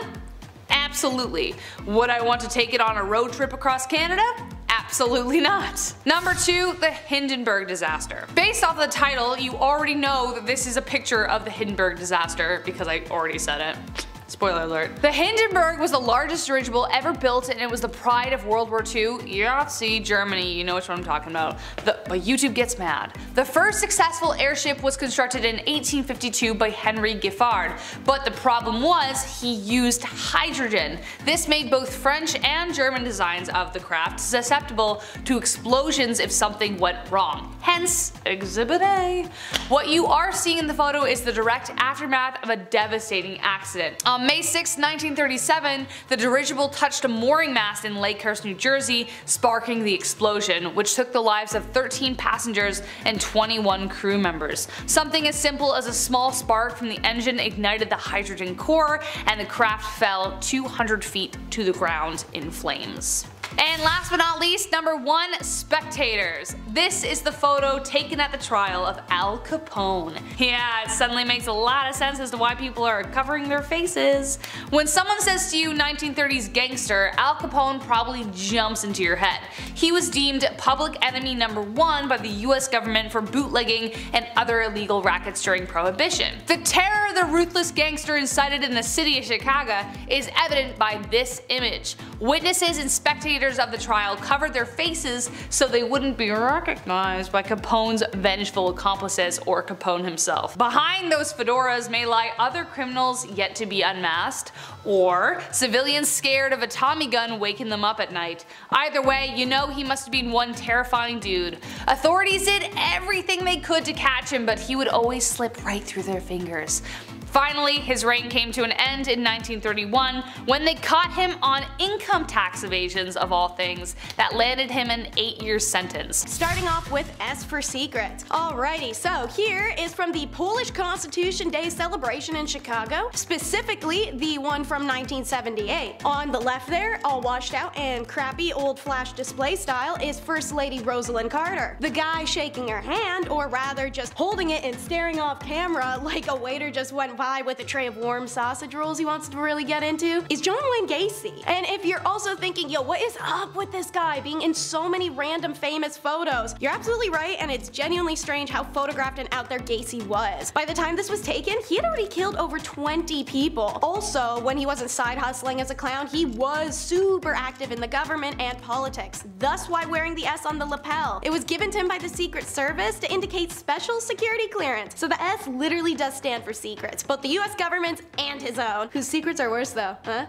Absolutely. Would I want to take it on a road trip across Canada? Absolutely not. Number 2. The Hindenburg disaster. Based off the title, you already know that this is a picture of the Hindenburg disaster because I already said it. Spoiler alert. The Hindenburg was the largest dirigible ever built and it was the pride of World War II. Yahtzee, Germany, you know which one I'm talking about. But YouTube gets mad. The first successful airship was constructed in 1852 by Henry Giffard, but the problem was he used hydrogen. This made both French and German designs of the craft susceptible to explosions if something went wrong. Hence, Exhibit A. What you are seeing in the photo is the direct aftermath of a devastating accident. On May 6, 1937, the dirigible touched a mooring mast in Lakehurst, New Jersey, sparking the explosion, which took the lives of 13 passengers and 21 crew members. Something as simple as a small spark from the engine ignited the hydrogen core, and the craft fell 200 feet to the ground in flames. And last but not least, number 1, spectators. This is the photo taken at the trial of Al Capone. Yeah, it suddenly makes a lot of sense as to why people are covering their faces. When someone says to you 1930s gangster, Al Capone probably jumps into your head. He was deemed public enemy number 1 by the US government for bootlegging and other illegal rackets during Prohibition. The terror the ruthless gangster incited in the city of Chicago is evident by this image. Witnesses and spectators of the trial covered their faces so they wouldn't be recognized by Capone's vengeful accomplices or Capone himself. Behind those fedoras may lie other criminals yet to be unmasked, or civilians scared of a Tommy gun waking them up at night. Either way, you know he must have been one terrifying dude. Authorities did everything they could to catch him, but he would always slip right through their fingers. Finally, his reign came to an end in 1931 when they caught him on income tax evasions of all things that landed him an 8-year sentence. Starting off with S for secret. Alrighty, so here is from the Polish Constitution Day celebration in Chicago, specifically the one from 1978. On the left there, all washed out and crappy old flash display style, is First Lady Rosalind Carter. The guy shaking her hand, or rather just holding it and staring off camera like a waiter just went by with a tray of warm sausage rolls he wants to really get into, is John Wayne Gacy. And if you're also thinking, yo, what is up with this guy being in so many random famous photos? You're absolutely right, and it's genuinely strange how photographed and out there Gacy was. By the time this was taken, he had already killed over 20 people. Also, when he wasn't side hustling as a clown, he was super active in the government and politics, thus why wearing the S on the lapel. It was given to him by the Secret Service to indicate special security clearance, so the S literally does stand for secrets, both the US government's and his own. Whose secrets are worse though, huh?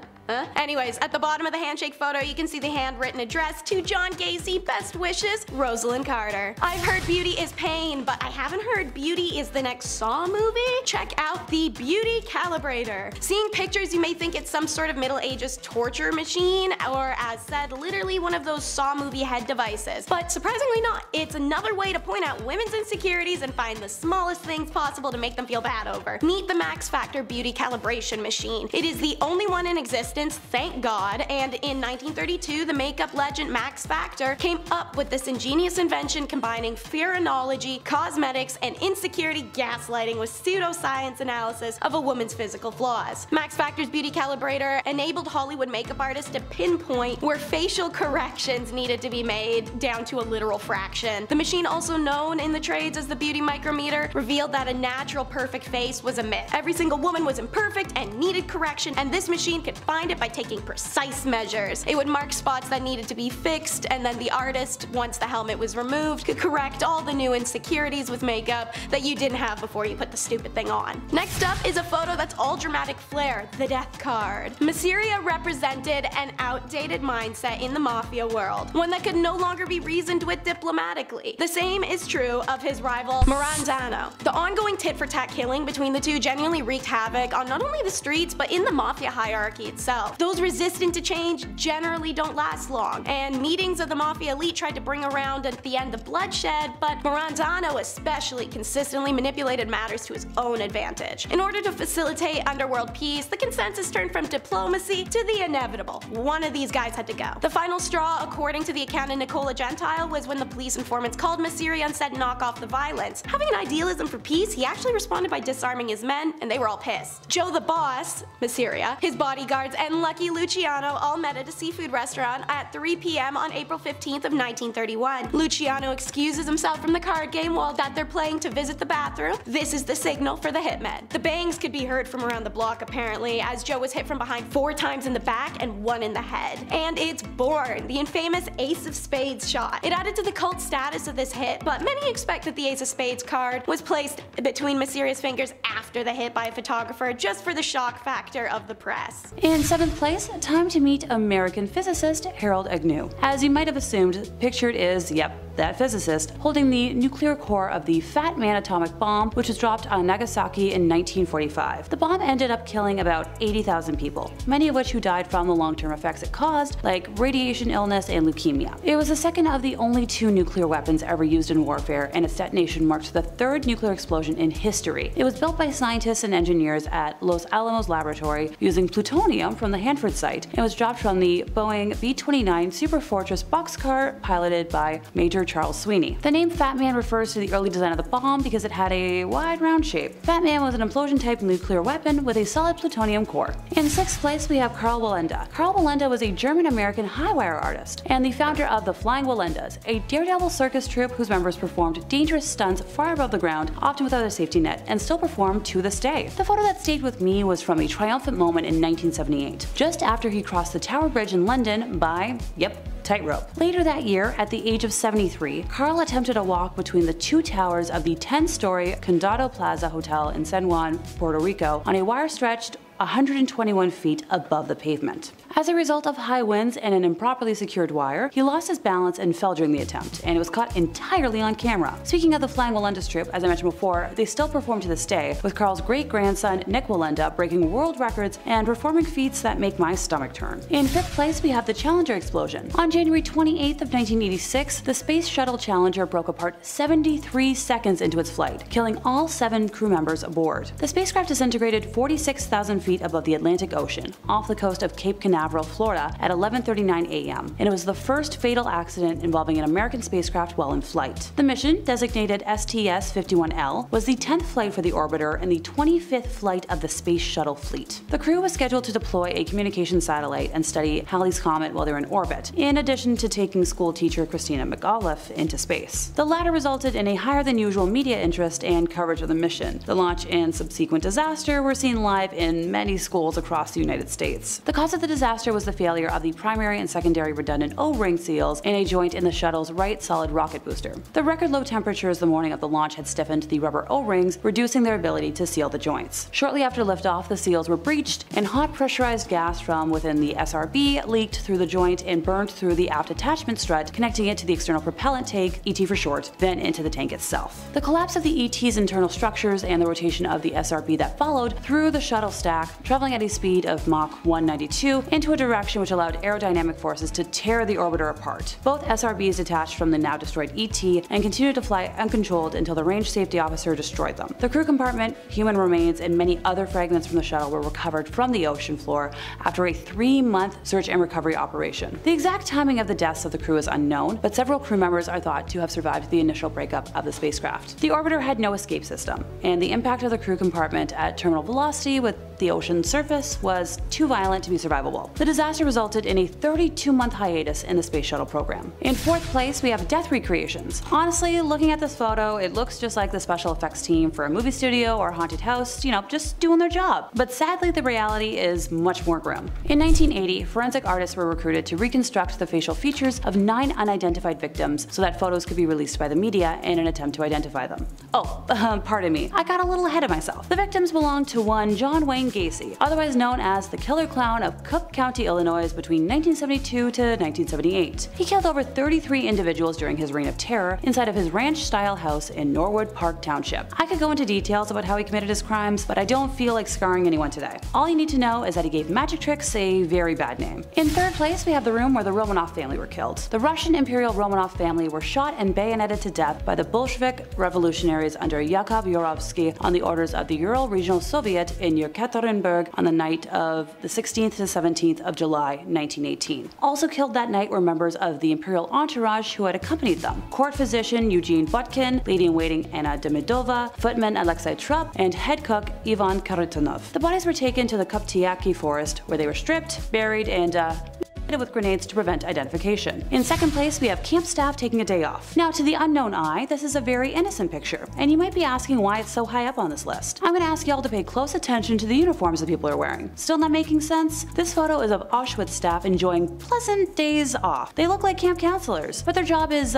Anyways, at the bottom of the handshake photo, you can see the handwritten address to John Gacy, best wishes, Rosalind Carter. I've heard beauty is pain, but I haven't heard beauty is the next Saw movie. Check out the Beauty Calibrator. Seeing pictures, you may think it's some sort of Middle Ages torture machine, or as said, literally one of those Saw movie head devices. But surprisingly not. It's another way to point out women's insecurities and find the smallest things possible to make them feel bad over. Meet the Max Factor Beauty Calibration Machine. It is the only one in existence, thank God, and in 1932, the makeup legend Max Factor came up with this ingenious invention combining phrenology, cosmetics, and insecurity gaslighting with pseudoscience analysis of a woman's physical flaws. Max Factor's Beauty Calibrator enabled Hollywood makeup artists to pinpoint where facial corrections needed to be made down to a literal fraction. The machine, also known in the trades as the Beauty Micrometer, revealed that a natural perfect face was a myth. Every single woman was imperfect and needed correction, and this machine could find it by taking precise measures. It would mark spots that needed to be fixed, and then the artist, once the helmet was removed, could correct all the new insecurities with makeup that you didn't have before you put the stupid thing on. Next up is a photo that's all dramatic flair, the death card. Masseria represented an outdated mindset in the mafia world, one that could no longer be reasoned with diplomatically. The same is true of his rival Marandano. The ongoing tit-for-tat killing between the two genuinely wreaked havoc on not only the streets but in the mafia hierarchy itself. Those resistant to change generally don't last long, and meetings of the mafia elite tried to bring around at the end of bloodshed, but Marandano especially consistently manipulated matters to his own advantage. In order to facilitate underworld peace, the consensus turned from diplomacy to the inevitable. One of these guys had to go. The final straw, according to the accountant Nicola Gentile, was when the police informants called Masseria and said knock off the violence. Having an idealism for peace, he actually responded by disarming his men, and they were all pissed. Joe the boss, Masseria, his bodyguards, and Lucky Luciano all met at a seafood restaurant at 3 p.m. on April 15th of 1931. Luciano excuses himself from the card game while that they're playing to visit the bathroom. This is the signal for the hitmen. The bangs could be heard from around the block apparently, as Joe was hit from behind 4 times in the back and 1 in the head. And it's born, the infamous Ace of Spades shot. It added to the cult status of this hit, but many expect that the Ace of Spades card was placed between Masseria's fingers after the hit by a photographer just for the shock factor of the press. In 7th place, time to meet American physicist Harold Agnew. As you might have assumed, pictured is, yep, that physicist, holding the nuclear core of the Fat Man atomic bomb, which was dropped on Nagasaki in 1945. The bomb ended up killing about 80,000 people, many of which who died from the long-term effects it caused, like radiation illness and leukemia. It was the second of the only 2 nuclear weapons ever used in warfare, and its detonation marked the 3rd nuclear explosion in history. It was built by scientists and engineers at Los Alamos Laboratory using plutonium from the Hanford site, and was dropped from the Boeing B-29 Superfortress boxcar piloted by Major Charles Sweeney. The name Fat Man refers to the early design of the bomb because it had a wide round shape. Fat Man was an implosion-type nuclear weapon with a solid plutonium core. In 6th place, we have Karl Wallenda. Karl Wallenda was a German-American high-wire artist and the founder of the Flying Wallendas, a daredevil circus troupe whose members performed dangerous stunts far above the ground, often without a safety net, and still perform to this day. The photo that stayed with me was from a triumphant moment in 1978, just after he crossed the Tower Bridge in London by, yep, tightrope. Later that year, at the age of 73, Karl attempted a walk between the 2 towers of the 10-story Condado Plaza Hotel in San Juan, Puerto Rico, on a wire stretched 121 feet above the pavement. As a result of high winds and an improperly secured wire, he lost his balance and fell during the attempt, and it was caught entirely on camera. Speaking of the Flying Wallendas troupe, as I mentioned before, they still perform to this day, with Karl's great-grandson Nick Wallenda breaking world records and performing feats that make my stomach turn. In 5th place, we have the Challenger explosion. On January 28th of 1986, the Space Shuttle Challenger broke apart 73 seconds into its flight, killing all 7 crew members aboard. The spacecraft disintegrated 46,000 feet above the Atlantic Ocean, off the coast of Cape Canaveral, Florida at 11:39 a.m., and it was the first fatal accident involving an American spacecraft while in flight. The mission, designated STS-51L, was the 10th flight for the orbiter and the 25th flight of the Space Shuttle fleet. The crew was scheduled to deploy a communication satellite and study Halley's Comet while they were in orbit, in addition to taking school teacher Christina McAuliffe into space. The latter resulted in a higher than usual media interest and coverage of the mission. The launch and subsequent disaster were seen live in many schools across the United States. The cause of the disaster was the failure of the primary and secondary redundant O-ring seals in a joint in the shuttle's right solid rocket booster. The record low temperatures the morning of the launch had stiffened the rubber O-rings, reducing their ability to seal the joints. Shortly after liftoff, the seals were breached, and hot pressurized gas from within the SRB leaked through the joint and burned through the aft attachment strut, connecting it to the external propellant tank, ET for short, then into the tank itself. The collapse of the ET's internal structures and the rotation of the SRB that followed threw the shuttle stack, traveling at a speed of Mach 192, into a direction which allowed aerodynamic forces to tear the orbiter apart. Both SRBs detached from the now destroyed ET and continued to fly uncontrolled until the range safety officer destroyed them. The crew compartment, human remains, and many other fragments from the shuttle were recovered from the ocean floor after a 3-month search and recovery operation. The exact timing of the deaths of the crew is unknown, but several crew members are thought to have survived the initial breakup of the spacecraft. The orbiter had no escape system, and the impact of the crew compartment at terminal velocity with the ocean's surface was too violent to be survivable. The disaster resulted in a 32-month hiatus in the space shuttle program. In 4th place, we have death recreations. Honestly, looking at this photo, it looks just like the special effects team for a movie studio or haunted house, just doing their job. But sadly, the reality is much more grim. In 1980, forensic artists were recruited to reconstruct the facial features of 9 unidentified victims so that photos could be released by the media in an attempt to identify them. Oh, pardon me, I got a little ahead of myself. The victims belonged to one John Wayne Gacy, otherwise known as the Killer Clown of Cook County, Illinois between 1972 to 1978. He killed over 33 individuals during his reign of terror inside of his ranch-style house in Norwood Park Township. I could go into details about how he committed his crimes, but I don't feel like scarring anyone today. All you need to know is that he gave magic tricks a very bad name. In 3rd place, we have the room where the Romanov family were killed. The Russian Imperial Romanov family were shot and bayoneted to death by the Bolshevik revolutionaries under Yakov Yurovsky on the orders of the Ural Regional Soviet in Yekaterinburg on the night of the 16th to 17th of July, 1918. Also killed that night were members of the imperial entourage who had accompanied them: court physician Eugene Butkin, lady-in-waiting Anna Demidova, footman Alexei Trupp, and head cook Ivan Kharitonov. The bodies were taken to the Koptyaki forest, where they were stripped, buried, and with grenades to prevent identification. In 2nd place, we have camp staff taking a day off. Now, to the unknown eye, this is a very innocent picture, and you might be asking why it's so high up on this list. I'm gonna ask y'all to pay close attention to the uniforms that people are wearing. Still not making sense? This photo is of Auschwitz staff enjoying pleasant days off. They look like camp counselors, but their job is,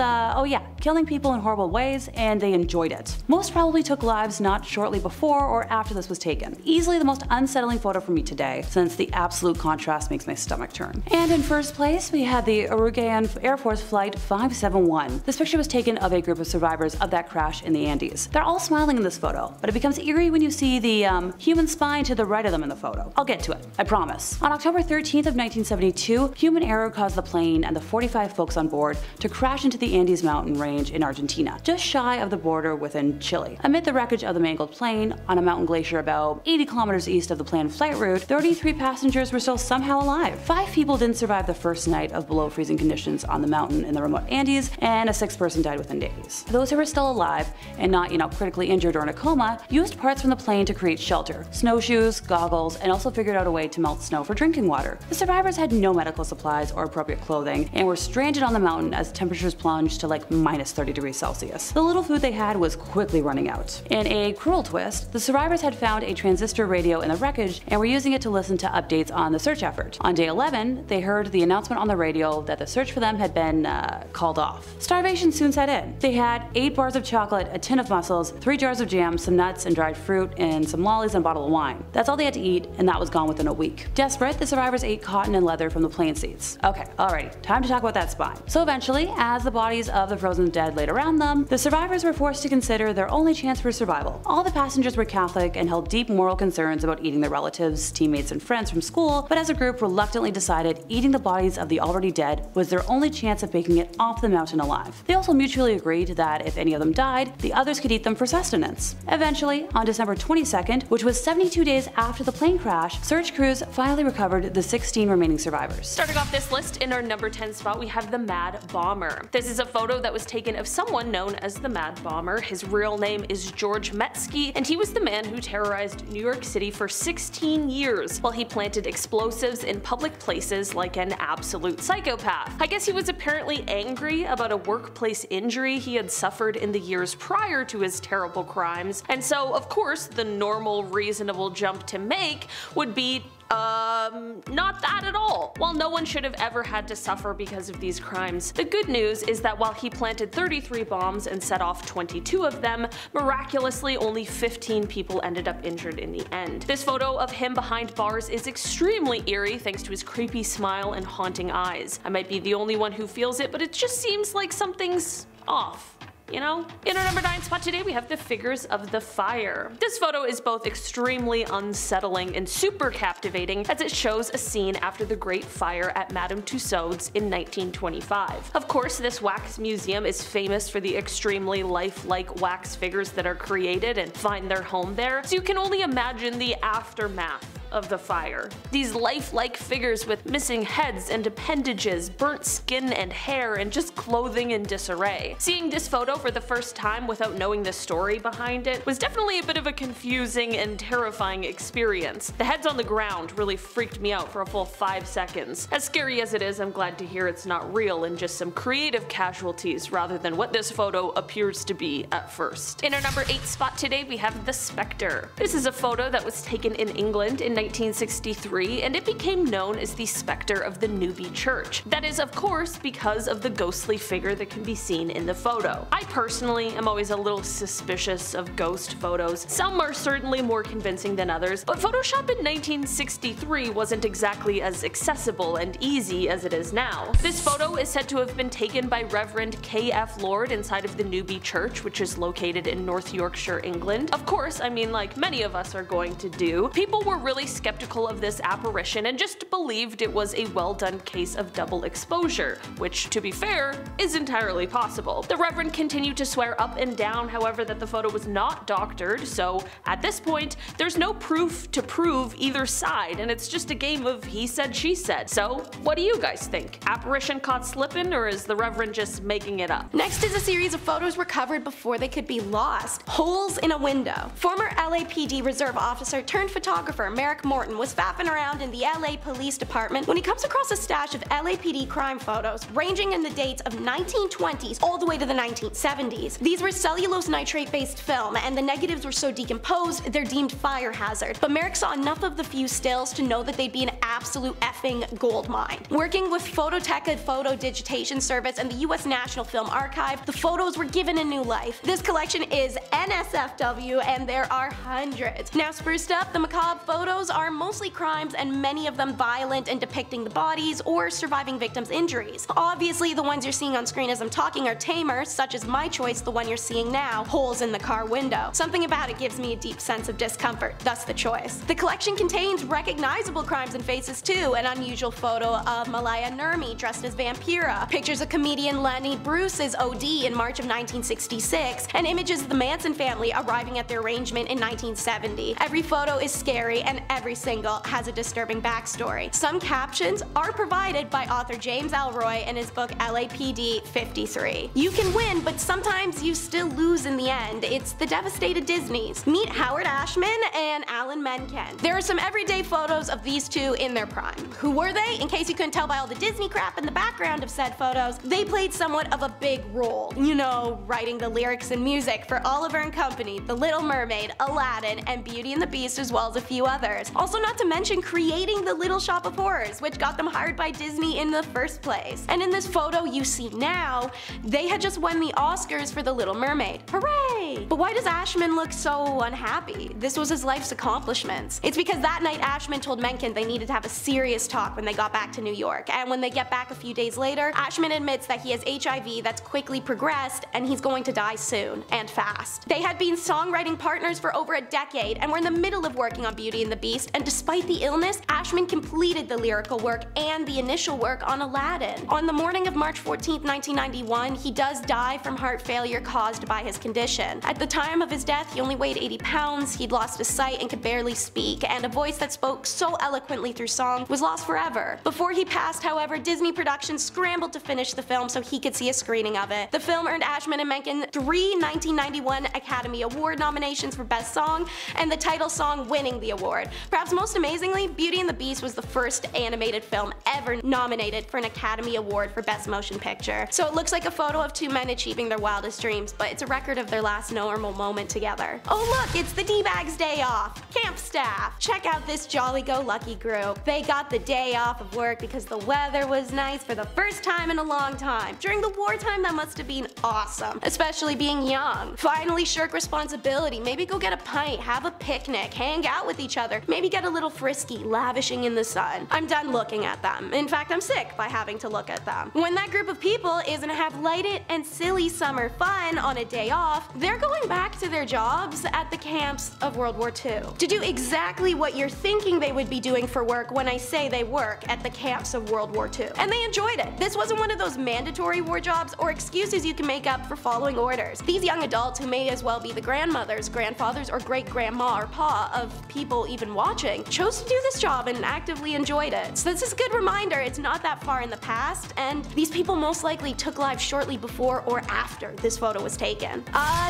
killing people in horrible ways, and they enjoyed it. Most probably took lives not shortly before or after this was taken. Easily the most unsettling photo for me today, since the absolute contrast makes my stomach turn. And in 1st place, we had the Uruguayan Air Force Flight 571. This picture was taken of a group of survivors of that crash in the Andes. They're all smiling in this photo, but it becomes eerie when you see the human spine to the right of them in the photo. I'll get to it, I promise. On October 13th of 1972, human error caused the plane and the 45 folks on board to crash into the Andes mountain range in Argentina, just shy of the border within Chile. Amid the wreckage of the mangled plane, on a mountain glacier about 80 kilometers east of the planned flight route, 33 passengers were still somehow alive. 5 people didn't survive the first night of below freezing conditions on the mountain in the remote Andes, and a 6th person died within days. Those who were still alive and not, critically injured or in a coma, used parts from the plane to create shelter: snowshoes, goggles, and also figured out a way to melt snow for drinking water. The survivors had no medical supplies or appropriate clothing and were stranded on the mountain as temperatures plunged to like minus 30 degrees Celsius. The little food they had was quickly running out. In a cruel twist, the survivors had found a transistor radio in the wreckage and were using it to listen to updates on the search effort. On day 11, they heard the announcement on the radio that the search for them had been called off. Starvation soon set in. They had 8 bars of chocolate, a tin of mussels, 3 jars of jam, some nuts and dried fruit, and some lollies and a bottle of wine. That's all they had to eat, and that was gone within a week. Desperate, the survivors ate cotton and leather from the plane seats. Okay, alrighty, time to talk about that spine. So eventually, as the bodies of the frozen dead laid around them, the survivors were forced to consider their only chance for survival. All the passengers were Catholic and held deep moral concerns about eating their relatives, teammates, and friends from school, but as a group reluctantly decided eating the bodies of the already dead was their only chance of making it off the mountain alive. They also mutually agreed that if any of them died, the others could eat them for sustenance. Eventually, on December 22nd, which was 72 days after the plane crash, search crews finally recovered the 16 remaining survivors. Starting off this list, in our number 10 spot, we have the Mad Bomber. This is a photo that was taken of someone known as the Mad Bomber. His real name is George Metsky, and he was the man who terrorized New York City for 16 years while he planted explosives in public places like an absolute psychopath. I guess he was apparently angry about a workplace injury he had suffered in the years prior to his terrible crimes, and so of course the normal reasonable jump to make would be not that at all. While no one should have ever had to suffer because of these crimes, the good news is that while he planted 33 bombs and set off 22 of them, miraculously only 15 people ended up injured in the end. This photo of him behind bars is extremely eerie thanks to his creepy smile and haunting eyes. I might be the only one who feels it, but it just seems like something's off. You know? In our number 9 spot today we have the figures of the fire. This photo is both extremely unsettling and super captivating as it shows a scene after the Great Fire at Madame Tussauds in 1925. Of course, this wax museum is famous for the extremely lifelike wax figures that are created and find their home there, so you can only imagine the aftermath of the fire. These lifelike figures with missing heads and appendages, burnt skin and hair, and just clothing in disarray. Seeing this photo for the first time without knowing the story behind it was definitely a bit of a confusing and terrifying experience. The heads on the ground really freaked me out for a full 5 seconds. As scary as it is, I'm glad to hear it's not real and just some creative casualties rather than what this photo appears to be at first. In our number 8 spot today we have the Spectre. This is a photo that was taken in England in 1963 and it became known as the Spectre of the Newby Church. That is of course because of the ghostly figure that can be seen in the photo. I personally am always a little suspicious of ghost photos. Some are certainly more convincing than others, but Photoshop in 1963 wasn't exactly as accessible and easy as it is now. This photo is said to have been taken by Reverend K.F. Lord inside of the Newby Church, which is located in North Yorkshire, England. Of course, I mean, like many of us are going to do, people were really skeptical of this apparition and just believed it was a well done case of double exposure, which to be fair is entirely possible. The Reverend continued to swear up and down, however, that the photo was not doctored, so at this point there's no proof to prove either side and it's just a game of he said she said. So what do you guys think? Apparition caught slipping, or is the Reverend just making it up? Next is a series of photos recovered before they could be lost. Holes in a window. Former LAPD reserve officer turned photographer Merrick Morton was faffing around in the LA Police Department when he comes across a stash of LAPD crime photos ranging in the dates of 1920s all the way to the 1970s. These were cellulose nitrate based film and the negatives were so decomposed they're deemed fire hazard, but Merrick saw enough of the few stills to know that they'd be an absolute effing gold mine. Working with Phototeca Photo Digitation Service and the US National Film Archive, the photos were given a new life. This collection is NSFW and there are hundreds. Now spruced up, the macabre photos are mostly crimes and many of them violent and depicting the bodies or surviving victims' injuries. Obviously the ones you're seeing on screen as I'm talking are tamer, such as my choice, the one you're seeing now, holes in the car window. Something about it gives me a deep sense of discomfort, thus the choice. The collection contains recognizable crimes and faces too, an unusual photo of Malaya Nurmi dressed as Vampira, pictures of comedian Lenny Bruce's OD in March of 1966, and images of the Manson family arriving at their arrangement in 1970. Every photo is scary and every single has a disturbing backstory. Some captions are provided by author James Elroy in his book LAPD 53. You can win, but sometimes you still lose in the end. It's the devastated Disneys. Meet Howard Ashman and Alan Menken. There are some everyday photos of these two in their prime. Who were they? In case you couldn't tell by all the Disney crap in the background of said photos, they played somewhat of a big role. You know, writing the lyrics and music for Oliver and Company, The Little Mermaid, Aladdin, and Beauty and the Beast, as well as a few others. Also not to mention creating the Little Shop of Horrors, which got them hired by Disney in the first place. And in this photo you see now, they had just won the Oscars for The Little Mermaid. Hooray! But why does Ashman look so unhappy? This was his life's accomplishments. It's because that night Ashman told Menken they needed to have a serious talk when they got back to New York, and when they get back a few days later, Ashman admits that he has HIV that's quickly progressed and he's going to die soon, and fast. They had been songwriting partners for over a decade and were in the middle of working on Beauty and the Beast, and despite the illness, Ashman completed the lyrical work and the initial work on Aladdin. On the morning of March 14, 1991, he does die from heart failure caused by his condition. At the time of his death, he only weighed 80 pounds, he'd lost his sight and could barely speak, and a voice that spoke so eloquently through song was lost forever. Before he passed, however, Disney Productions scrambled to finish the film so he could see a screening of it. The film earned Ashman and Menken 3 1991 Academy Award nominations for Best Song, and the title song winning the award. Perhaps most amazingly, Beauty and the Beast was the first animated film ever nominated for an Academy Award for Best Motion Picture. So it looks like a photo of two men achieving their wildest dreams, but it's a record of their last normal moment together. Oh look, it's the D-Bags Day Off! Camp staff! Check out this jolly-go-lucky group. They got the day off of work because the weather was nice for the first time in a long time. During the wartime, that must have been awesome, especially being young. Finally shirk responsibility, maybe go get a pint, have a picnic, hang out with each other, maybe get a little frisky, lavishing in the sun. I'm done looking at them. In fact, I'm sick by having to look at them. When that group of people is gonna have lighted and silly summer fun on a day off, they're going back to their jobs at the camps of World War II to do exactly what you're thinking they would be doing for work when I say they work at the camps of World War II. And they enjoyed it. This wasn't one of those mandatory war jobs or excuses you can make up for following orders. These young adults, who may as well be the grandmothers, grandfathers, or great-grandma or pa of people even watching, chose to do this job and actively enjoyed it. So this is a good reminder it's not that far in the past, and these people most likely took lives shortly before or after this photo was taken.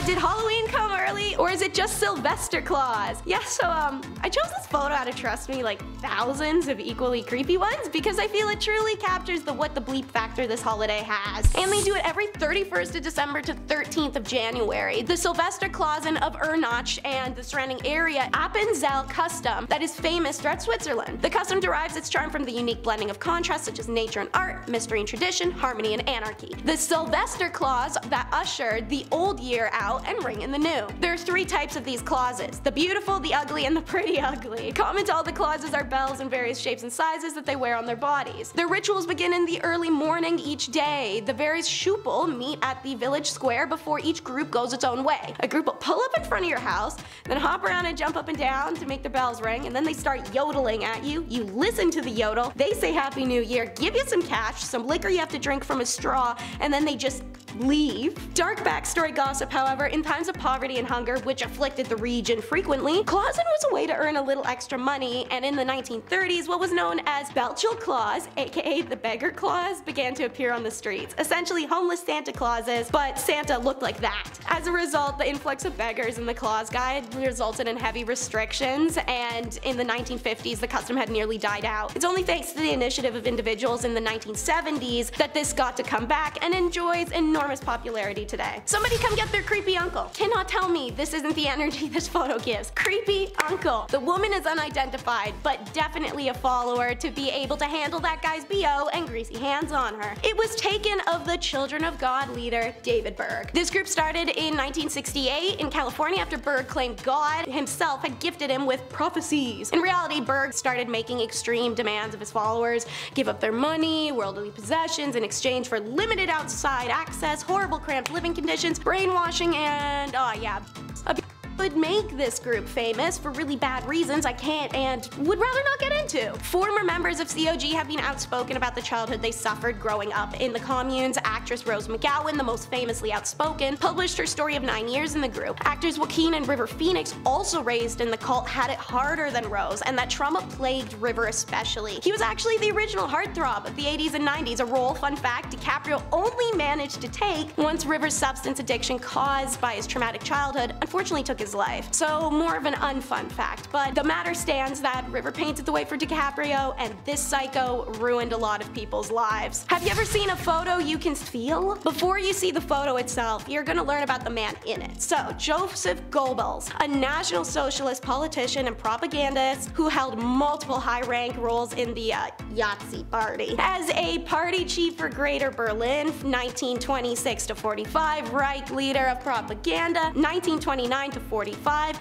Did Halloween come early, or is it just Sylvester Claus? Yeah, so I chose this photo out of, trust me, like thousands of equally creepy ones because I feel it truly captures the what the bleep factor this holiday has. And they do it every 31st of December to 13th of January. The Sylvester Clausen of Ernach and the surrounding area Appenzell custom that is famous throughout Switzerland. The custom derives its charm from the unique blending of contrasts such as nature and art, mystery and tradition, harmony and anarchy. The Sylvester Claus that ushered the old year out and ring in the new. There are three types of these clauses: the beautiful, the ugly, and the pretty ugly. Common to all the clauses are bells in various shapes and sizes that they wear on their bodies. Their rituals begin in the early morning each day. The various Schupel meet at the village square before each group goes its own way. A group will pull up in front of your house, then hop around and jump up and down to make the bells ring, and then they start yodeling at you. You listen to the yodel, they say Happy New Year, give you some cash, some liquor you have to drink from a straw, and then they just leave. Dark backstory gossip, however, in times of poverty and hunger, which afflicted the region frequently, Clausen was a way to earn a little extra money, and in the 1930s, what was known as Belchel Claus, aka the Beggar Claus, began to appear on the streets. Essentially homeless Santa Clauses, but Santa looked like that. As a result, the influx of beggars in the Claus Guide resulted in heavy restrictions, and in the 1950s, the custom had nearly died out. It's only thanks to the initiative of individuals in the 1970s that this got to come back and enjoys enormous popularity today. Somebody come get their creepy uncle. Cannot tell me this isn't the energy this photo gives. Creepy uncle. The woman is unidentified, but definitely a follower to be able to handle that guy's BO and greasy hands on her. It was taken of the Children of God leader, David Berg. This group started in 1968 in California after Berg claimed God himself had gifted him with prophecies. In reality, Berg started making extreme demands of his followers, give up their money, worldly possessions in exchange for limited outside access, horrible cramped living conditions, brainwashing, and would make this group famous for really bad reasons I can't and would rather not get into. Former members of COG have been outspoken about the childhood they suffered growing up in the communes. Actress Rose McGowan, the most famously outspoken, published her story of 9 years in the group. Actors Joaquin and River Phoenix, also raised in the cult, had it harder than Rose, and that trauma plagued River especially. He was actually the original heartthrob of the 80s and 90s, a role, fun fact, DiCaprio only managed to take once River's substance addiction caused by his traumatic childhood unfortunately took his life. So more of an unfun fact, but the matter stands that River painted the way for DiCaprio, and this psycho ruined a lot of people's lives. Have you ever seen a photo you can feel? Before you see the photo itself, you're gonna learn about the man in it. So, Joseph Goebbels, a National Socialist politician and propagandist who held multiple high-rank roles in the Yahtzee party. As a party chief for Greater Berlin, 1926 to 45, Reich leader of propaganda, 1929 to 45,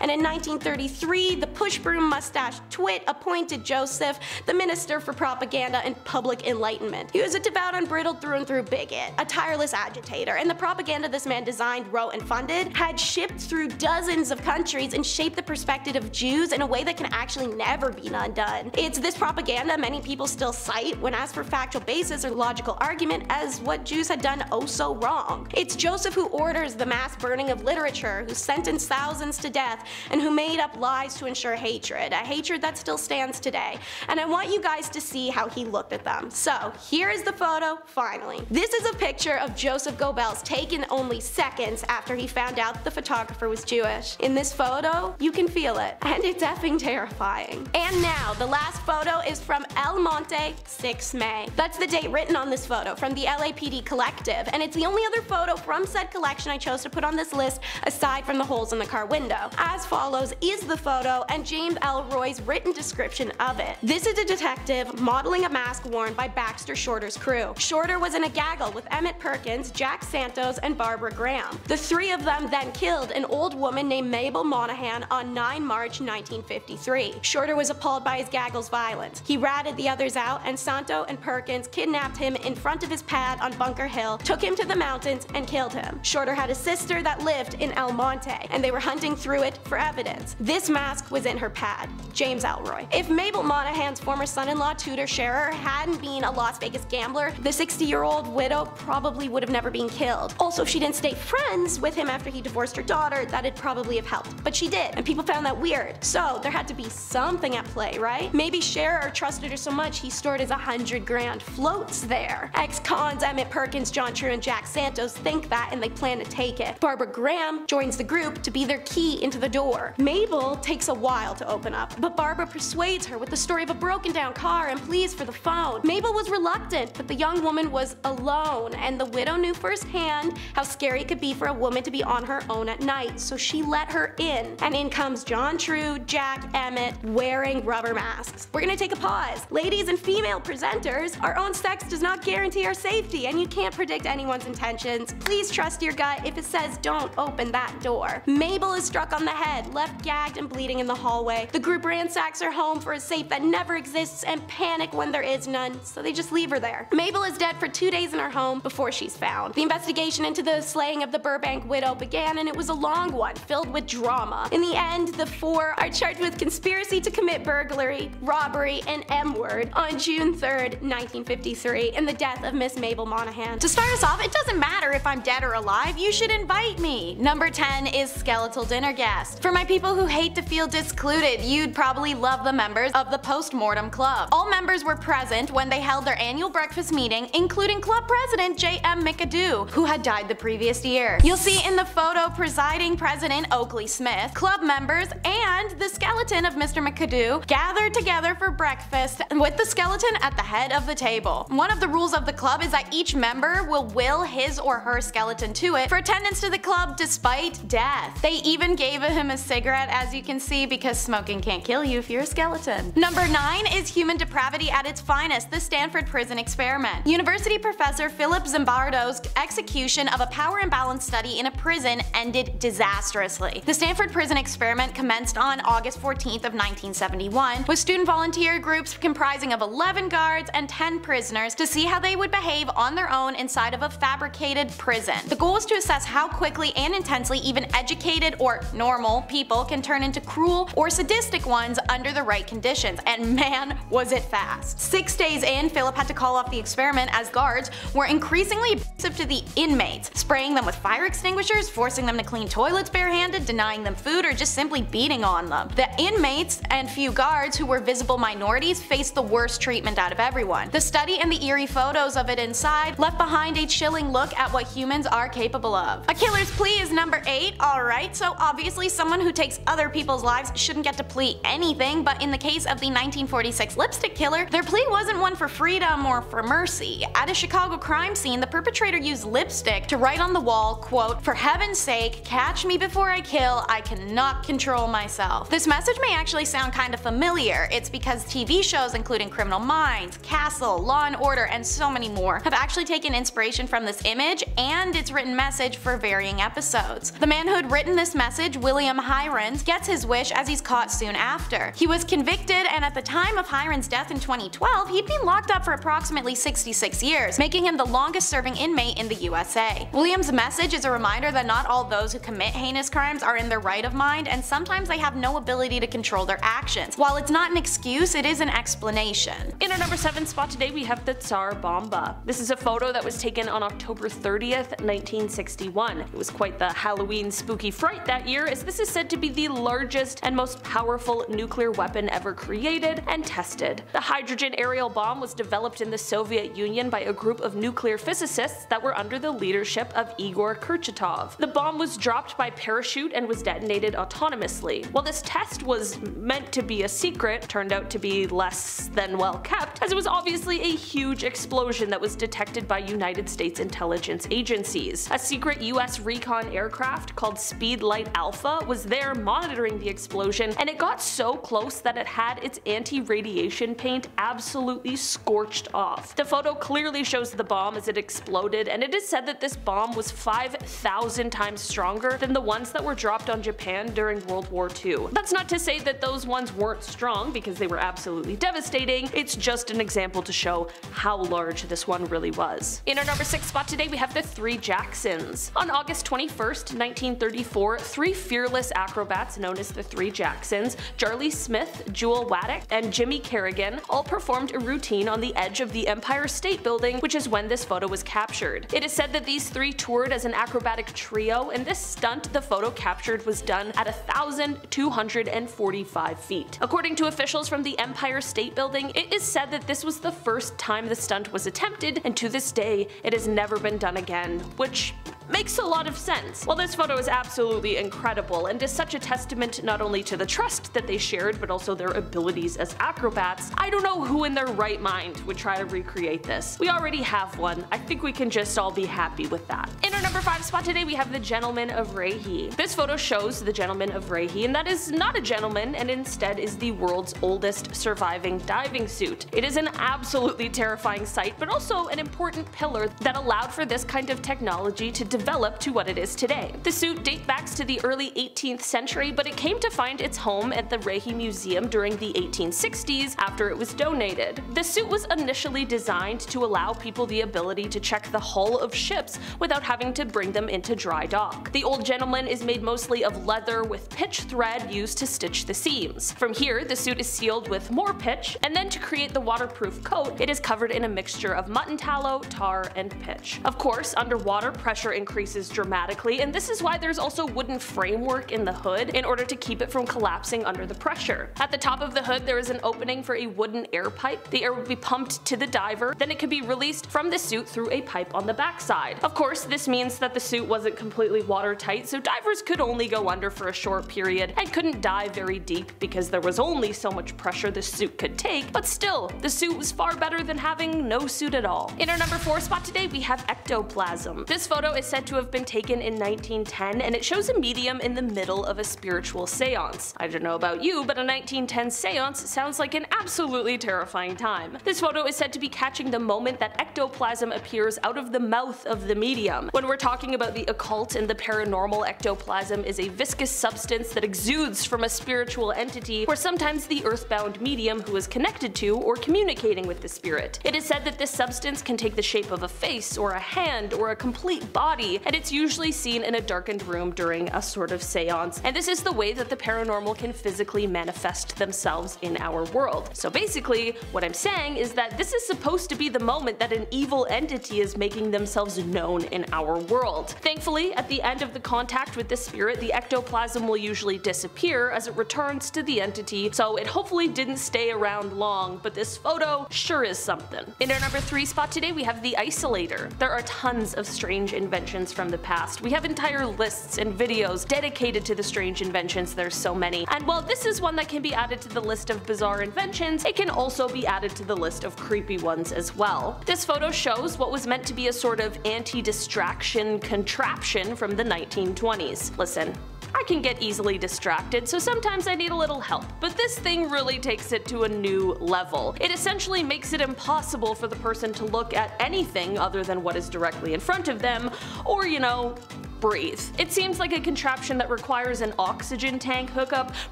and in 1933, the push-broom mustache twit appointed Joseph the Minister for Propaganda and Public Enlightenment. He was a devout, unbridled through and through bigot, a tireless agitator, and the propaganda this man designed, wrote, and funded had shipped through dozens of countries and shaped the perspective of Jews in a way that can actually never be undone. It's this propaganda many people still cite when asked for factual basis or logical argument as what Jews had done oh so wrong. It's Joseph who orders the mass burning of literature, who sentenced thousands to death, and who made up lies to ensure hatred, a hatred that still stands today. And I want you guys to see how he looked at them. So here is the photo, finally. This is a picture picture of Joseph Goebbels taken only seconds after he found out the photographer was Jewish. In this photo, you can feel it, and it's effing terrifying. And now, the last photo is from El Monte, 6 May. That's the date written on this photo from the LAPD Collective, and it's the only other photo from said collection I chose to put on this list aside from the holes in the car window. As follows is the photo and James Elroy's written description of it. This is a detective modeling a mask worn by Baxter Shorter's crew. Shorter was in a gaggle with Emmett Perkins, Jack Santos, and Barbara Graham. The three of them then killed an old woman named Mabel Monahan on 9 March 1953. Shorter was appalled by his gaggle's violence. He ratted the others out, and Santo and Perkins kidnapped him in front of his pad on Bunker Hill, took him to the mountains, and killed him. Shorter had a sister that lived in El Monte, and they were hunting through it for evidence. This mask was in her pad. James Elroy. If Mabel Monahan's former son-in-law Tudor Scherer hadn't been a Las Vegas gambler, the 60-year-old widow probably would have never been killed. Also, if she didn't stay friends with him after he divorced her daughter, that'd probably have helped. But she did, and people found that weird. So there had to be something at play, right? Maybe Scherer trusted her so much he stored his 100 grand floats there. Ex-cons Emmett Perkins, John True, and Jack Santos think that, and they plan to take it. Barbara Graham joins the group to be their key into the door. Mabel takes a while to open up, but Barbara persuades her with the story of a broken down car and pleas for the phone. Mabel was reluctant, but the young woman was alone, and the widow knew firsthand how scary it could be for a woman to be on her own at night, so she let her in. And in comes John True, Jack, Emmett, wearing rubber masks. We're gonna take a pause. Ladies and female presenters, our own sex does not guarantee our safety, and you can't predict anyone's intentions. Please trust your gut if it says don't open that door. Mabel is struck on the head, left gagged and bleeding in the hallway. The group ransacks her home for a safe that never exists and panic when there is none, so they just leave her there. Mabel is dead for 2 days in her home before she's found. The investigation into the slaying of the Burbank widow began, and it was a long one, filled with drama. In the end, the four are charged with conspiracy to commit burglary, robbery, and M-word on June 3rd, 1953, in the death of Miss Mabel Monahan. To start us off, it doesn't matter if I'm dead or alive, you should invite me. Number 10 is skeletal dinner guest. For my people who hate to feel discluded, you'd probably love the members of the Postmortem Club. All members were present when they held their annual breakfast meeting, including club president J.M. McAdoo, who had died the previous year. You'll see in the photo presiding President Oakley Smith, club members, and the skeleton of Mr. McAdoo gathered together for breakfast with the skeleton at the head of the table. One of the rules of the club is that each member will will his or her skeleton to it for attendance to the club despite death. They even gave him a cigarette, as you can see, because smoking can't kill you if you're a skeleton. Number 9 is human depravity at its finest, the Stanford Prison Experiment. University professor Philip Zimbardo's execution of a power imbalance study in a prison ended disastrously. The Stanford Prison Experiment commenced on August 14th of 1971 with student volunteer groups comprising of 11 guards and 10 prisoners to see how they would behave on their own inside of a fabricated prison. The goal was to assess how quickly and intensely even educated or normal people can turn into cruel or sadistic ones under the right conditions, and man was it fast. 6 days in, Philip had to call off the experiment as guards were increasingly abusive to the inmates, spraying them with fire extinguishers, forcing them to clean toilets barehanded, denying them food, or just simply beating on them. The inmates and few guards who were visible minorities faced the worst treatment out of everyone. The study and the eerie photos of it inside left behind a chilling look at what humans are capable of. A killer's plea is number 8. Alright, so obviously someone who takes other people's lives shouldn't get to plea anything, but in the case of the 1946 lipstick killer, their plea wasn't one for freedom or for mercy. At a Chicago crime scene, the perpetrator used lipstick to write on the wall, quote, "For heaven's sake, catch me before I kill, I cannot control myself." This message may actually sound kind of familiar. It's because TV shows including Criminal Minds, Castle, Law and Order, and so many more have actually taken inspiration from this image and its written message for varying episodes. The man who had written this message, William Hirons, gets his wish as he's caught soon after. He was convicted, and at the time of Hirons' death in 2012, he'd been locked up for approximately 66 years, making him the longest serving inmate in the USA. William's message is a reminder that not all those who commit heinous crimes are in their right of mind, and sometimes they have no ability to control their actions. While it's not an excuse, it is an explanation. In our number 7 spot today, we have the Tsar Bomba. This is a photo that was taken on October 30th, 1961. It was quite the Halloween spooky fright that year, as this is said to be the largest and most powerful nuclear weapon ever created and tested. The hydrogen aerial bomb was developed in the Soviet Union by a group of nuclear nuclear physicists that were under the leadership of Igor Kurchatov. The bomb was dropped by parachute and was detonated autonomously. While this test was meant to be a secret, turned out to be less than well kept, as it was obviously a huge explosion that was detected by United States intelligence agencies. A secret US recon aircraft called Speedlight Alpha was there monitoring the explosion, and it got so close that it had its anti-radiation paint absolutely scorched off. The photo clearly shows the bomb as it exploded, and it is said that this bomb was 5,000 times stronger than the ones that were dropped on Japan during World War II. That's not to say that those ones weren't strong, because they were absolutely devastating. It's just an example to show how large this one really was. In our number 6 spot today, we have the 3 Jacksons. On August 21st, 1934, 3 fearless acrobats known as the 3 Jacksons, Charlie Smith, Jewel Waddick, and Jimmy Kerrigan, all performed a routine on the edge of the Empire State Building, which is when this photo was captured. It is said that these 3 toured as an acrobatic trio, and this stunt the photo captured was done at 1,245 feet. According to officials from the Empire State Building, it is said that this was the first time the stunt was attempted, and to this day, it has never been done again, which makes a lot of sense. While this photo is absolutely incredible and is such a testament not only to the trust that they shared but also their abilities as acrobats, I don't know who in their right mind would try to recreate this. We already have one. I think we can just all be happy with that. In our number 5 spot today, we have the Gentleman of Rahi. This photo shows the Gentleman of Rahi, and that is not a gentleman and instead is the world's oldest surviving diving suit. It is an absolutely terrifying sight, but also an important pillar that allowed for this kind of technology to develop to what it is today. The suit dates back to the early 18th century, but it came to find its home at the Rahi Museum during the 1860s after it was donated. The suit was initially designed to allow people the ability to check the hull of ships without having to bring them into dry dock. The Old Gentleman is made mostly of leather with pitch thread used to stitch the seams. From here, the suit is sealed with more pitch, and then to create the waterproof coat, it is covered in a mixture of mutton tallow, tar, and pitch. Of course, underwater pressure increases dramatically, and this is why there's also wooden framework in the hood in order to keep it from collapsing under the pressure. At the top of the hood there is an opening for a wooden air pipe. The air would be pumped to the diver, then it could be released from the suit through a pipe on the backside. Of course, this means that the suit wasn't completely watertight, so divers could only go under for a short period and couldn't dive very deep because there was only so much pressure the suit could take, but still, the suit was far better than having no suit at all. In our number 4 spot today, we have ectoplasm. This photo is said to have been taken in 1910, and it shows a medium in the middle of a spiritual seance. I don't know about you, but a 1910 seance sounds like an absolutely terrifying time. This photo is said to be catching the moment that ectoplasm appears out of the mouth of the medium. When we're talking about the occult and the paranormal, ectoplasm is a viscous substance that exudes from a spiritual entity, or sometimes the earthbound medium who is connected to or communicating with the spirit. It is said that this substance can take the shape of a face, or a hand, or a complete body, and it's usually seen in a darkened room during a sort of seance, and this is the way that the paranormal can physically manifest themselves in our world. So basically, what I'm saying is that this is supposed to be the moment that an evil entity is making themselves known in our world. Thankfully, at the end of the contact with the spirit, the ectoplasm will usually disappear as it returns to the entity, so it hopefully didn't stay around long, but this photo sure is something. In our number 3 spot today, we have the isolator. There are tons of strange inventions from the past. We have entire lists and videos dedicated to the strange inventions, there's so many. And while this is one that can be added to the list of bizarre inventions, it can also be added to the list of creepy ones as well. This photo shows what was meant to be a sort of anti-distraction contraption from the 1920s. Listen, I can get easily distracted, so sometimes I need a little help, but this thing really takes it to a new level. It essentially makes it impossible for the person to look at anything other than what is directly in front of them, or, you know, breathe. It seems like a contraption that requires an oxygen tank hookup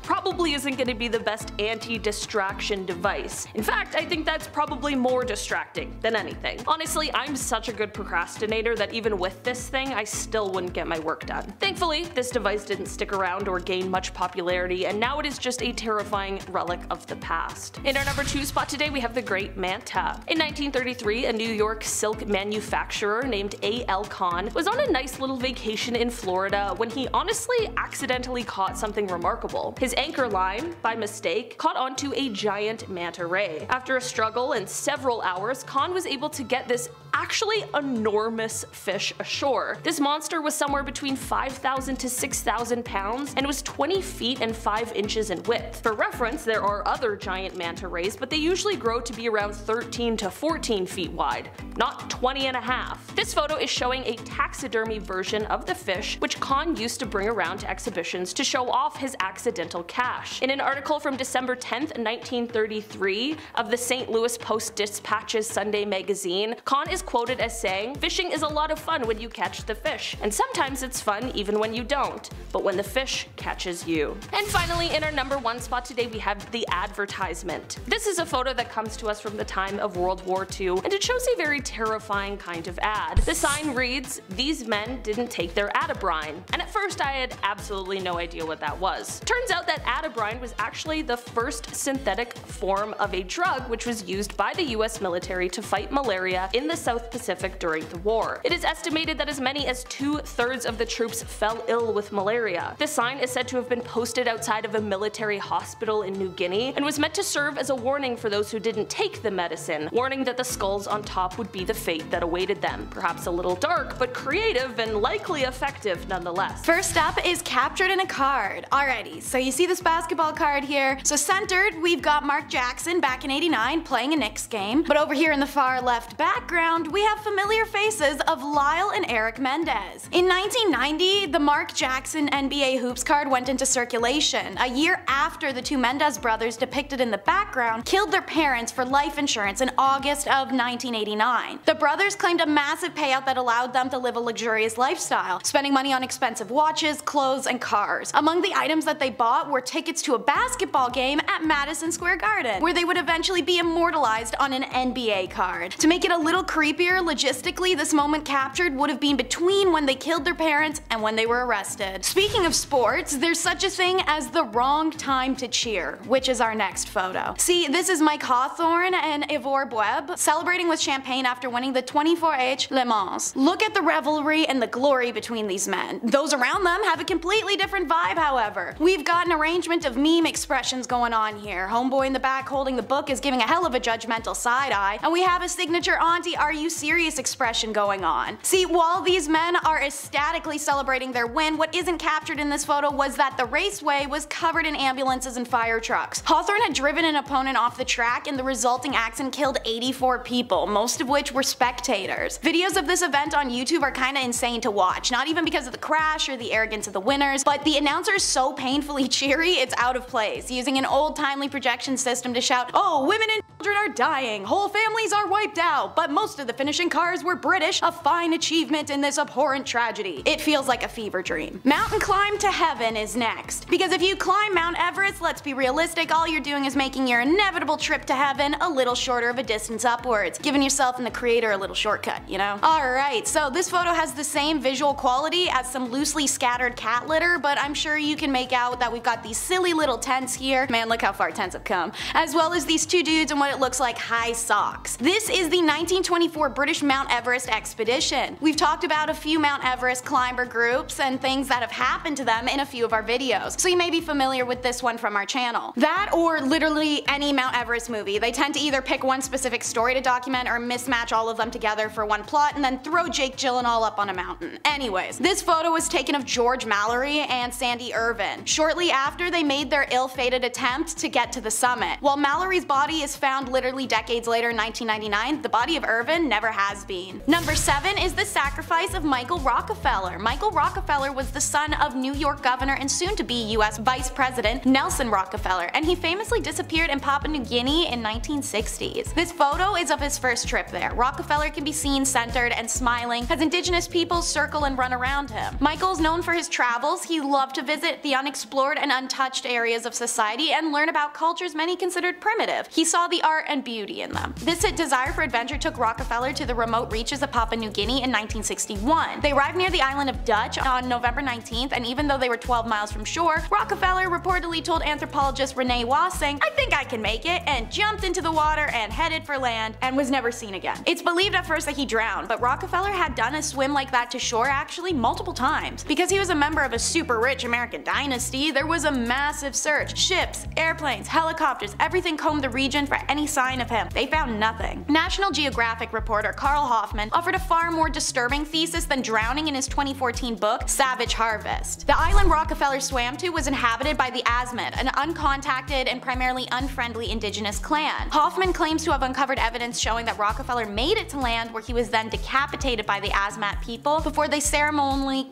probably isn't going to be the best anti-distraction device. In fact, I think that's probably more distracting than anything. Honestly, I'm such a good procrastinator that even with this thing, I still wouldn't get my work done. Thankfully, this device didn't stick around or gain much popularity, and now it is just a terrifying relic of the past. In our number 2 spot today, we have the Great Manta. In 1933, a New York silk manufacturer named A.L. Kahn was on a nice little vacation vacation in Florida when he honestly accidentally caught something remarkable. His anchor line, by mistake, caught onto a giant manta ray. After a struggle and several hours, Khan was able to get this actually enormous fish ashore. This monster was somewhere between 5,000 to 6,000 pounds and was 20 feet and 5 inches in width. For reference, there are other giant manta rays, but they usually grow to be around 13 to 14 feet wide, not 20 and a half. This photo is showing a taxidermy version of the fish, which Khan used to bring around to exhibitions to show off his accidental catch. In an article from December 10th, 1933 of the St. Louis Post-Dispatch's Sunday magazine, Khan is quoted as saying, "Fishing is a lot of fun when you catch the fish, and sometimes it's fun even when you don't, but when the fish catches you." And finally, in our number 1 spot today, we have the advertisement. This is a photo that comes to us from the time of World War II, and it shows a very terrifying kind of ad. The sign reads, "These men didn't take their Atabrine," and at first I had absolutely no idea what that was. Turns out that Atabrine was actually the first synthetic form of a drug which was used by the US military to fight malaria in the South Pacific during the war. It is estimated that as many as 2/3 of the troops fell ill with malaria. This sign is said to have been posted outside of a military hospital in New Guinea and was meant to serve as a warning for those who didn't take the medicine, warning that the skulls on top would be the fate that awaited them. Perhaps a little dark, but creative and likely effective nonetheless. First up is captured in a card. Alrighty, so you see this basketball card here. So centered, we've got Mark Jackson back in '89 playing a Knicks game, but over here in the far left background, we have familiar faces of Lyle and Eric Mendez. In 1990, the Mark Jackson NBA Hoops card went into circulation, a year after the two Mendez brothers depicted in the background killed their parents for life insurance in August of 1989. The brothers claimed a massive payout that allowed them to live a luxurious lifestyle, spending money on expensive watches, clothes, and cars. Among the items that they bought were tickets to a basketball game at Madison Square Garden, where they would eventually be immortalized on an NBA card. To make it a little creepier, logistically, this moment captured would have been between when they killed their parents and when they were arrested. Speaking of sports, there's such a thing as the wrong time to cheer, which is our next photo. See, this is Mike Hawthorne and Ivor Bueb celebrating with champagne after winning the 24H Le Mans. Look at the revelry and the glory between these men. Those around them have a completely different vibe, however. We've got an arrangement of meme expressions going on here. Homeboy in the back holding the book is giving a hell of a judgmental side eye, and we have a signature auntie are you serious expression going on. See, while these men are ecstatically celebrating their win, what isn't captured in this photo was that the raceway was covered in ambulances and fire trucks. Hawthorne had driven an opponent off the track, and the resulting accident killed 84 people, most of which were spectators. Videos of this event on YouTube are kinda insane to watch, not even because of the crash or the arrogance of the winners, but the announcer is so painfully cheery it's out of place, using an old timely projection system to shout, "Oh, women and children are dying, whole families are wiped out, but most of the finishing cars were British, a fine achievement in this abhorrent tragedy." It feels like a fever dream. Mountain climb to heaven is next, because if you climb Mount Everest, let's be realistic, all you're doing is making your inevitable trip to heaven a little shorter of a distance upwards, giving yourself and the creator a little shortcut, you know? Alright, so this photo has the same visual quality as some loosely scattered cat litter, but I'm sure you can make out that we've got these silly little tents here. Man, look how far tents have come. As well as these two dudes in what it looks like high socks. This is the 1924 British Mount Everest expedition. We've talked about a few Mount Everest climber groups and things that have happened to them in a few of our videos, so you may be familiar with this one from our channel. That or literally any Mount Everest movie. They tend to either pick one specific story to document or mismatch all of them together for one plot and then throw Jake Gyllenhaal up on a mountain. Anyways, this photo was taken of George Mallory and Sandy Irvin shortly after they made their ill-fated attempt to get to the summit. While Mallory's body is found literally decades later in 1999, the body of Irvin never has been. Number 7 is the sacrifice of Michael Rockefeller. Michael Rockefeller was the son of New York Governor and soon-to-be US Vice President Nelson Rockefeller, and he famously disappeared in Papua New Guinea in 1960s. This photo is of his first trip there. Rockefeller can be seen centered and smiling as indigenous peoples circle and run around him. Michael's known for his travels. He loved to visit the unexplored and untouched areas of society and learn about cultures many considered primitive. He saw the art and beauty in them. This desire for adventure took Rockefeller to the remote reaches of Papua New Guinea in 1961. They arrived near the island of Dutch on November 19th, and even though they were 12 miles from shore, Rockefeller reportedly told anthropologist Renee Wassing, "I think I can make it," and jumped into the water and headed for land and was never seen again. It's believed at first that he drowned, but Rockefeller had done a swim like that to shore actually multiple times. Because he was a member of a super rich American dynasty, there was a massive search. Ships, airplanes, helicopters, everything combed the region for any sign of him. They found nothing. National Geographic reporter Carl Hoffman offered a far more disturbing thesis than drowning in his 2014 book, Savage Harvest. The island Rockefeller swam to was inhabited by the Asmat, an uncontacted and primarily unfriendly indigenous clan. Hoffman claims to have uncovered evidence showing that Rockefeller made it to land, where he was then decapitated by the Asmat people before they ceremonially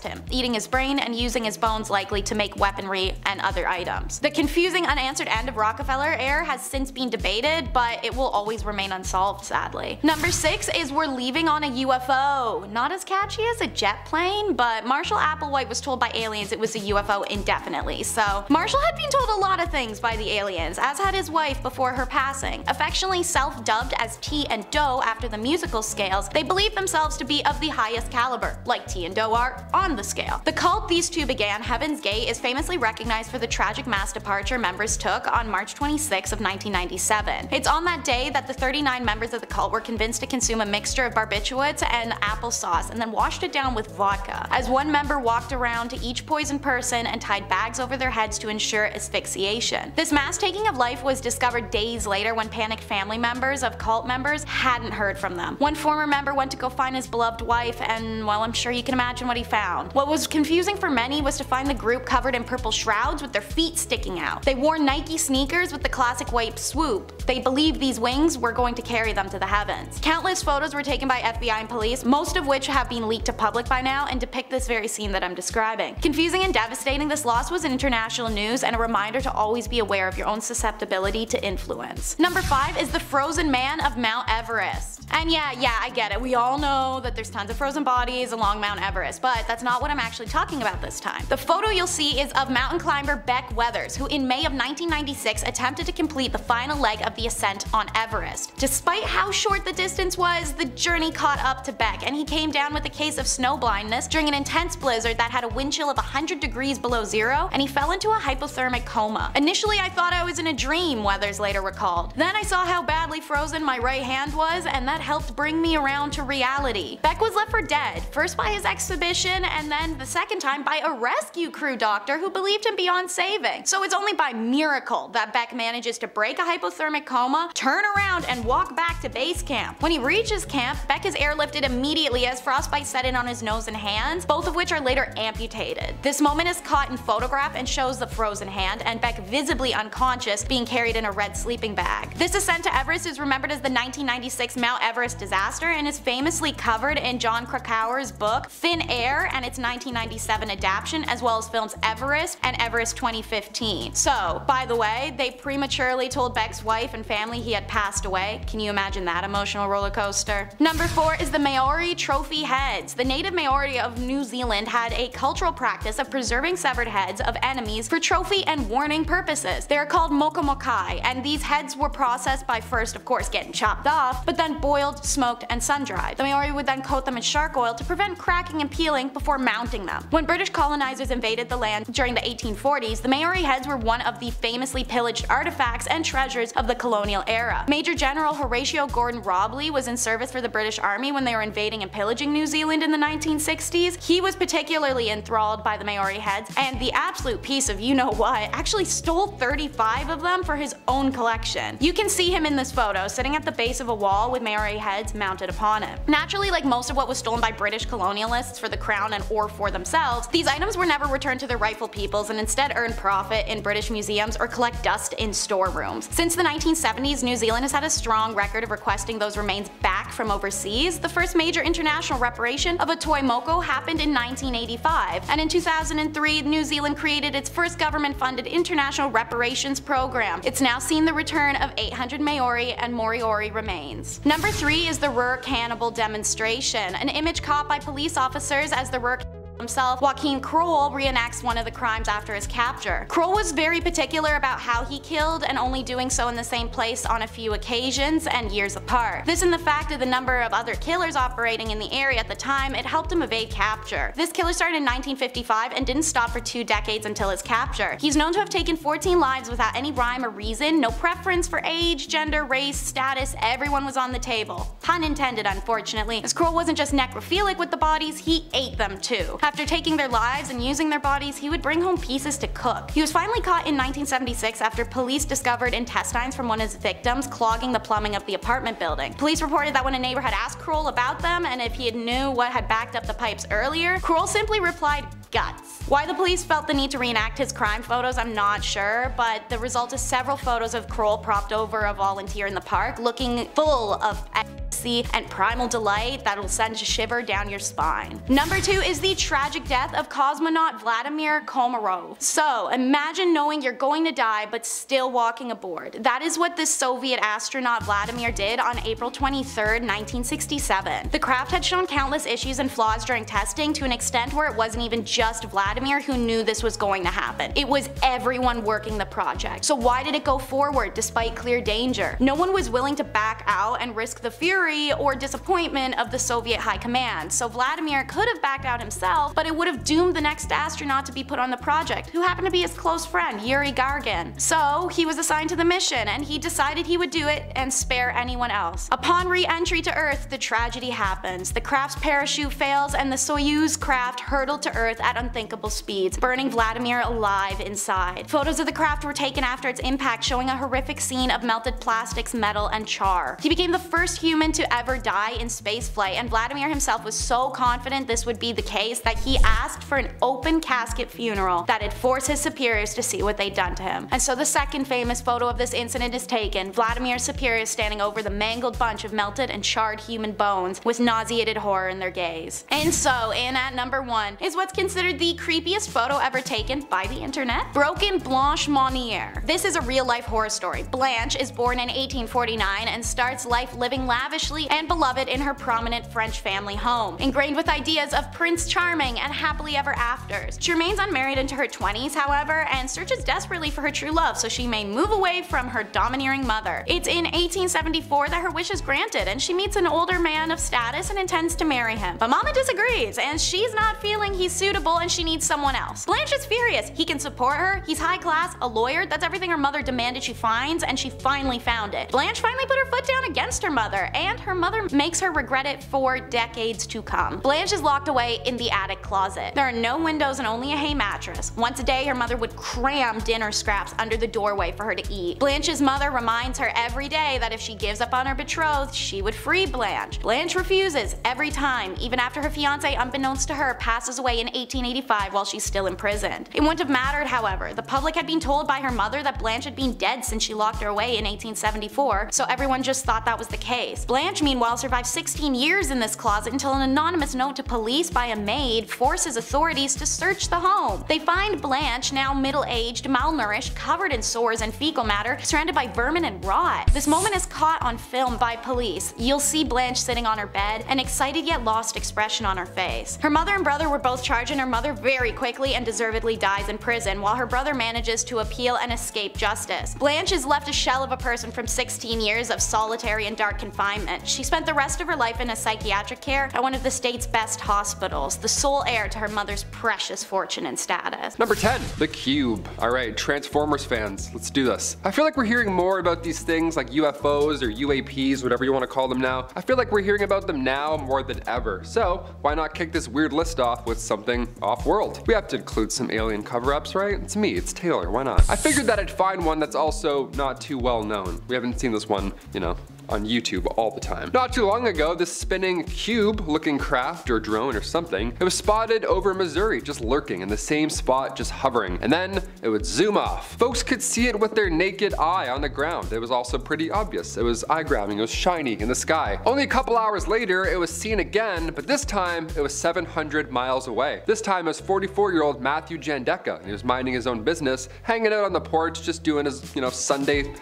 him, eating his brain and using his bones likely to make weaponry and other items. The confusing unanswered end of Rockefeller heir has since been debated, but it will always remain unsolved, sadly. Number 6 is we're leaving on a UFO. Not as catchy as a jet plane, but Marshall Applewhite was told by aliens it was a UFO indefinitely, so Marshall had been told a lot of things by the aliens, as had his wife before her passing. Affectionately self-dubbed as T and Do after the musical scales, they believe themselves to be of the highest caliber, like T and Do are on the scale. The cult these two began, Heaven's Gate, is famously recognized for the tragic mass departure members took on March 26 of 1997. It's on that day that the 39 members of the cult were convinced to consume a mixture of barbiturates and applesauce and then washed it down with vodka, as one member walked around to each poisoned person and tied bags over their heads to ensure asphyxiation. This mass taking of life was discovered days later when panicked family members of cult members hadn't heard from them. One former member went to go find his beloved wife, and well, I'm sure you can imagine what he found. What was confusing for many was to find the group covered in purple shrouds with their feet sticking out. They wore Nike sneakers with the classic white swoop. They believed these wings were going to carry them to the heavens. Countless photos were taken by FBI and police, most of which have been leaked to public by now and depict this very scene that I'm describing. Confusing and devastating, this loss was in international news and a reminder to always be aware of your own susceptibility to influence. Number 5 is the frozen man of Mount Everest. And yeah, I get it. We all know that there's tons of frozen bodies along Mount Everest, but that's not what I'm actually talking about this time. The photo you'll see is of mountain climber Beck Weathers, who in May of 1996 attempted to complete the final leg of the ascent on Everest. Despite how short the distance was, the journey caught up to Beck, and he came down with a case of snow blindness during an intense blizzard that had a wind chill of 100 degrees below zero, and he fell into a hypothermic coma. Initially, I thought I was in a dream, Weathers later recalled. Then I saw how badly frozen my right hand was, and that helped bring me around to reality. Beck was left for dead, first by his exhibition, and then the second time by a rescue crew doctor who believed him beyond saving. So it's only by miracle that Beck manages to break a hypothermic coma, turn around, and walk back to base camp. When he reaches camp, Beck is airlifted immediately as frostbite set in on his nose and hands, both of which are later amputated. This moment is caught in photograph and shows the frozen hand, and Beck visibly unconscious, being carried in a red sleeping bag. This ascent to Everest is remembered as the 1996 Mount Everest disaster and is famously covered in John Krakauer's book Thin Air and its 1997 adaptation, as well as films Everest and Everest 2015. So, by the way, they prematurely told Beck's wife and family he had passed away. Can you imagine that emotional roller coaster? Number 4 is the Maori trophy heads. The native Maori of New Zealand had a cultural practice of preserving severed heads of enemies for trophy and warning purposes. They are called mokomokai, and these heads were processed by first, of course, getting chopped off, but then boiled, smoked, and sun-dried. The Maori would then coat them in shark oil to prevent cracking and peeling before mounting them. When British colonizers invaded the land during the 1840s, the Maori heads were one of the famously pillaged artifacts and treasures of the colonial era. Major General Horatio Gordon-Robley was in service for the British Army when they were invading and pillaging New Zealand in the 1960s. He was particularly enthralled by the Maori heads, and the absolute piece of you-know-what actually stole 35 of them for his own collection. You can see him in this photo, sitting at the base of a wall with Maori heads mounted upon him. Naturally, like most of what was stolen by British colonialists for the crown and or for themselves, these items were never returned to their rightful peoples and instead earned profit in British museums or collect dust in storerooms. Since the 1970s, New Zealand has had a strong record of requesting those remains back from overseas. The first major international reparation of a toy moko happened in 1985, and in 2003, New Zealand created its first government-funded international reparations program. It's now seen the return of 800 Maori and Moriori remains. Number 3 is the Ruhr Cannibal demonstration, an image caught by police officers as the Ruhr himself, Joachim Kroll, reenacts one of the crimes after his capture. Kroll was very particular about how he killed, and only doing so in the same place on a few occasions and years apart. This and the fact of the number of other killers operating in the area at the time, it helped him evade capture. This killer started in 1955 and didn't stop for 2 decades until his capture. He's known to have taken 14 lives without any rhyme or reason, no preference for age, gender, race, status, everyone was on the table. Pun intended, unfortunately, as Kroll wasn't just necrophilic with the bodies, he ate them too. After taking their lives and using their bodies, he would bring home pieces to cook. He was finally caught in 1976 after police discovered intestines from one of his victims clogging the plumbing of the apartment building. Police reported that when a neighbor had asked Kroll about them and if he knew what had backed up the pipes earlier, Kroll simply replied, guts. Why the police felt the need to reenact his crime photos, I'm not sure, but the result is several photos of Kroll propped over a volunteer in the park, looking full of ecstasy and primal delight that'll send a shiver down your spine. Number 2 is the tragic death of cosmonaut Vladimir Komarov. So, imagine knowing you're going to die but still walking aboard. That is what the Soviet astronaut Vladimir did on April 23, 1967. The craft had shown countless issues and flaws during testing to an extent where it wasn't even just Vladimir who knew this was going to happen. It was everyone working the project. So why did it go forward despite clear danger? No one was willing to back out and risk the fury or disappointment of the Soviet high command, so Vladimir could have backed out himself, but it would have doomed the next astronaut to be put on the project, who happened to be his close friend, Yuri Gagarin. So he was assigned to the mission, and he decided he would do it and spare anyone else. Upon re-entry to Earth, the tragedy happens. The craft's parachute fails, and the Soyuz craft hurtled to Earth at unthinkable speeds, burning Vladimir alive inside. Photos of the craft were taken after its impact, showing a horrific scene of melted plastics, metal, and char. He became the first human to ever die in spaceflight, and Vladimir himself was so confident this would be the case that he asked for an open casket funeral that'd force his superiors to see what they'd done to him. And so the second famous photo of this incident is taken, Vladimir's superiors standing over the mangled bunch of melted and charred human bones with nauseated horror in their gaze. And so, in at number 1 is what's considered the creepiest photo ever taken by the internet. Broken Blanche Monnier. This is a real-life horror story. Blanche is born in 1849 and starts life living lavishly and beloved in her prominent French family home, ingrained with ideas of Prince Charming and happily ever afters. She remains unmarried into her 20s, however, and searches desperately for her true love so she may move away from her domineering mother. It's in 1874 that her wish is granted, and she meets an older man of status and intends to marry him. But Mama disagrees, and she's not feeling he's suitable and she needs someone else. Blanche is furious. He can support her, he's high class, a lawyer, that's everything her mother demanded she finds, and she finally found it. Blanche finally put her foot down against her mother, and her mother makes her regret it for decades to come. Blanche is locked away in the attic closet. There are no windows and only a hay mattress. Once a day, her mother would cram dinner scraps under the doorway for her to eat. Blanche's mother reminds her every day that if she gives up on her betrothed, she would free Blanche. Blanche refuses every time, even after her fiance, unbeknownst to her, passes away in 1885 while she's still imprisoned. It wouldn't have mattered, however. The public had been told by her mother that Blanche had been dead since she locked her away in 1874, so everyone just thought that was the case. Blanche, meanwhile, survived 16 years in this closet until an anonymous note to police by a maid forces authorities to search the home. They find Blanche, now middle-aged, malnourished, covered in sores and fecal matter, surrounded by vermin and rot. This moment is caught on film by police. You'll see Blanche sitting on her bed, an excited yet lost expression on her face. Her mother and brother were both charged, and her mother very quickly and deservedly dies in prison, while her brother manages to appeal and escape justice. Blanche is left a shell of a person from 16 years of solitary and dark confinement. She spent the rest of her life in a psychiatric care at one of the state's best hospitals, the sole heir to her mother's precious fortune and status. Number 10. The Cube. Alright, Transformers fans, let's do this. I feel like we're hearing more about these things like UFOs or UAPs, whatever you want to call them now. I feel like we're hearing about them now more than ever, so why not kick this weird list off with something off-world? We have to include some alien cover-ups, right? It's me, it's Taylor, why not? I figured that I'd find one that's also not too well known. We haven't seen this one, you know, on YouTube all the time. Not too long ago, this spinning cube-looking craft or drone or something, it was spotted over Missouri, just lurking in the same spot, just hovering, and then it would zoom off. Folks could see it with their naked eye on the ground. It was also pretty obvious. It was eye-grabbing, it was shiny in the sky. Only a couple hours later, it was seen again, but this time it was 700 miles away. This time it was 44-year-old Matthew Jandeka, and he was minding his own business, hanging out on the porch, just doing his, you know, Sunday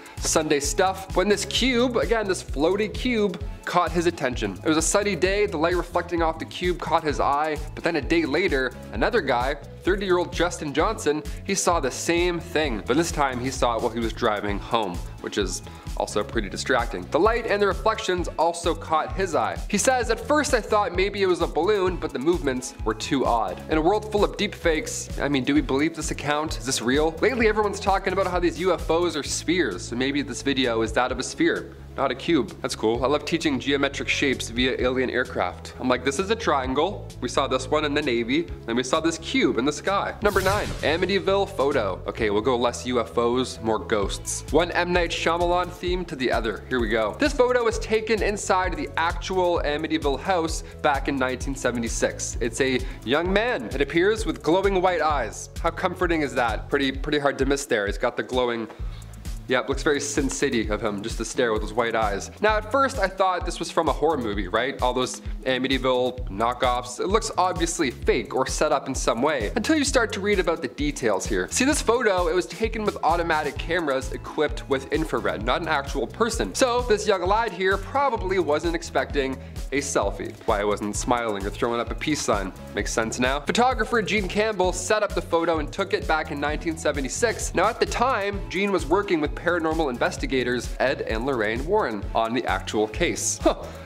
stuff, when this cube, again, this floaty cube, caught his attention. It was a sunny day, the light reflecting off the cube caught his eye, but then a day later, another guy, 30-year-old Justin Johnson, he saw the same thing, but this time he saw it while he was driving home, which is also pretty distracting. The light and the reflections also caught his eye. He says, "At first I thought maybe it was a balloon, but the movements were too odd." In a world full of deepfakes, I mean, do we believe this account? Is this real? Lately everyone's talking about how these UFOs are spheres, so maybe this video is that of a sphere. not a cube. That's cool. I love teaching geometric shapes via alien aircraft. I'm like, this is a triangle. We saw this one in the Navy, and we saw this cube in the sky. Number 9, Amityville photo. Okay, we'll go less UFOs, more ghosts. One M. Night Shyamalan theme to the other. Here we go. This photo was taken inside the actual Amityville house back in 1976. It's a young man, it appears, with glowing white eyes. How comforting is that? Pretty hard to miss there. He's got the glowing. Yep, looks very Sin City of him, just to stare with those white eyes. Now at first I thought this was from a horror movie, right? All those Amityville knockoffs. It looks obviously fake or set up in some way, until you start to read about the details here. See this photo, it was taken with automatic cameras equipped with infrared, not an actual person. So this young lad here probably wasn't expecting a selfie. Why I wasn't smiling or throwing up a peace sign. Makes sense now. Photographer Gene Campbell set up the photo and took it back in 1976. Now at the time, Gene was working with paranormal investigators Ed and Lorraine Warren on the actual case.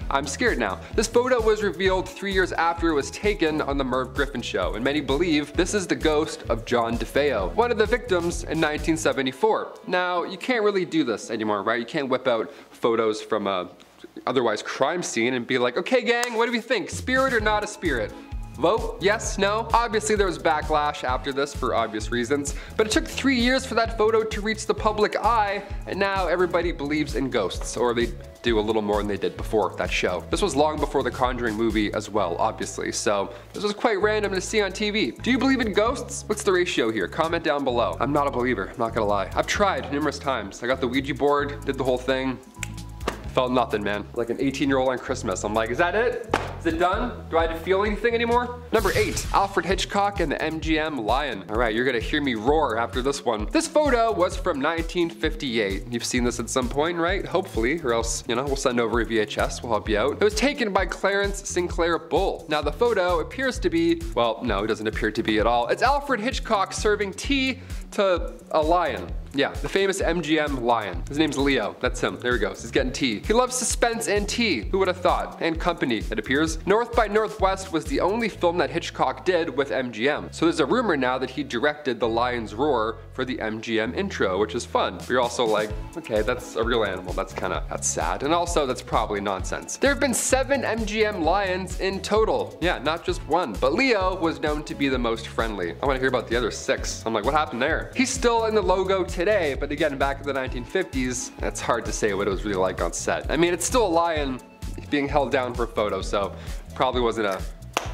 I'm scared now. This photo was revealed 3 years after it was taken on the Merv Griffin show, and many believe this is the ghost of John DeFeo, one of the victims in 1974. Now, you can't really do this anymore, right? You can't whip out photos from a otherwise crime scene and be like, okay gang, what do we think? Spirit or not a spirit? Vote? Yes? No? Obviously there was backlash after this for obvious reasons, but it took 3 years for that photo to reach the public eye, and now everybody believes in ghosts, or they do a little more than they did before that show. This was long before the Conjuring movie as well, obviously, so this was quite random to see on TV. Do you believe in ghosts? What's the ratio here? Comment down below. I'm not a believer, I'm not gonna lie. I've tried numerous times. I got the Ouija board, did the whole thing. Felt nothing, man. Like an 18-year-old on Christmas. I'm like, is that it? Is it done? Do I have to feel anything anymore? Number 8, Alfred Hitchcock and the MGM Lion. All right, you're gonna hear me roar after this one. This photo was from 1958. You've seen this at some point, right? Hopefully, or else, you know, we'll send over a VHS, we'll help you out. It was taken by Clarence Sinclair Bull. Now the photo appears to be, well, no, it doesn't appear to be at all. It's Alfred Hitchcock serving tea to a lion. Yeah, the famous MGM lion. His name's Leo. That's him. There he goes. He's getting tea. He loves suspense and tea. Who would have thought? And company, it appears. North by Northwest was the only film that Hitchcock did with MGM. So there's a rumor now that he directed The Lion's Roar for the MGM intro, which is fun. But you're also like, okay, that's a real animal. That's sad. And also, that's probably nonsense. There have been 7 MGM lions in total. Yeah, not just one. But Leo was known to be the most friendly. I want to hear about the other 6. I'm like, what happened there? He's still in the logo today, but again, back in the 1950s, it's hard to say what it was really like on set. I mean, it's still a lion being held down for a photo, so probably wasn't a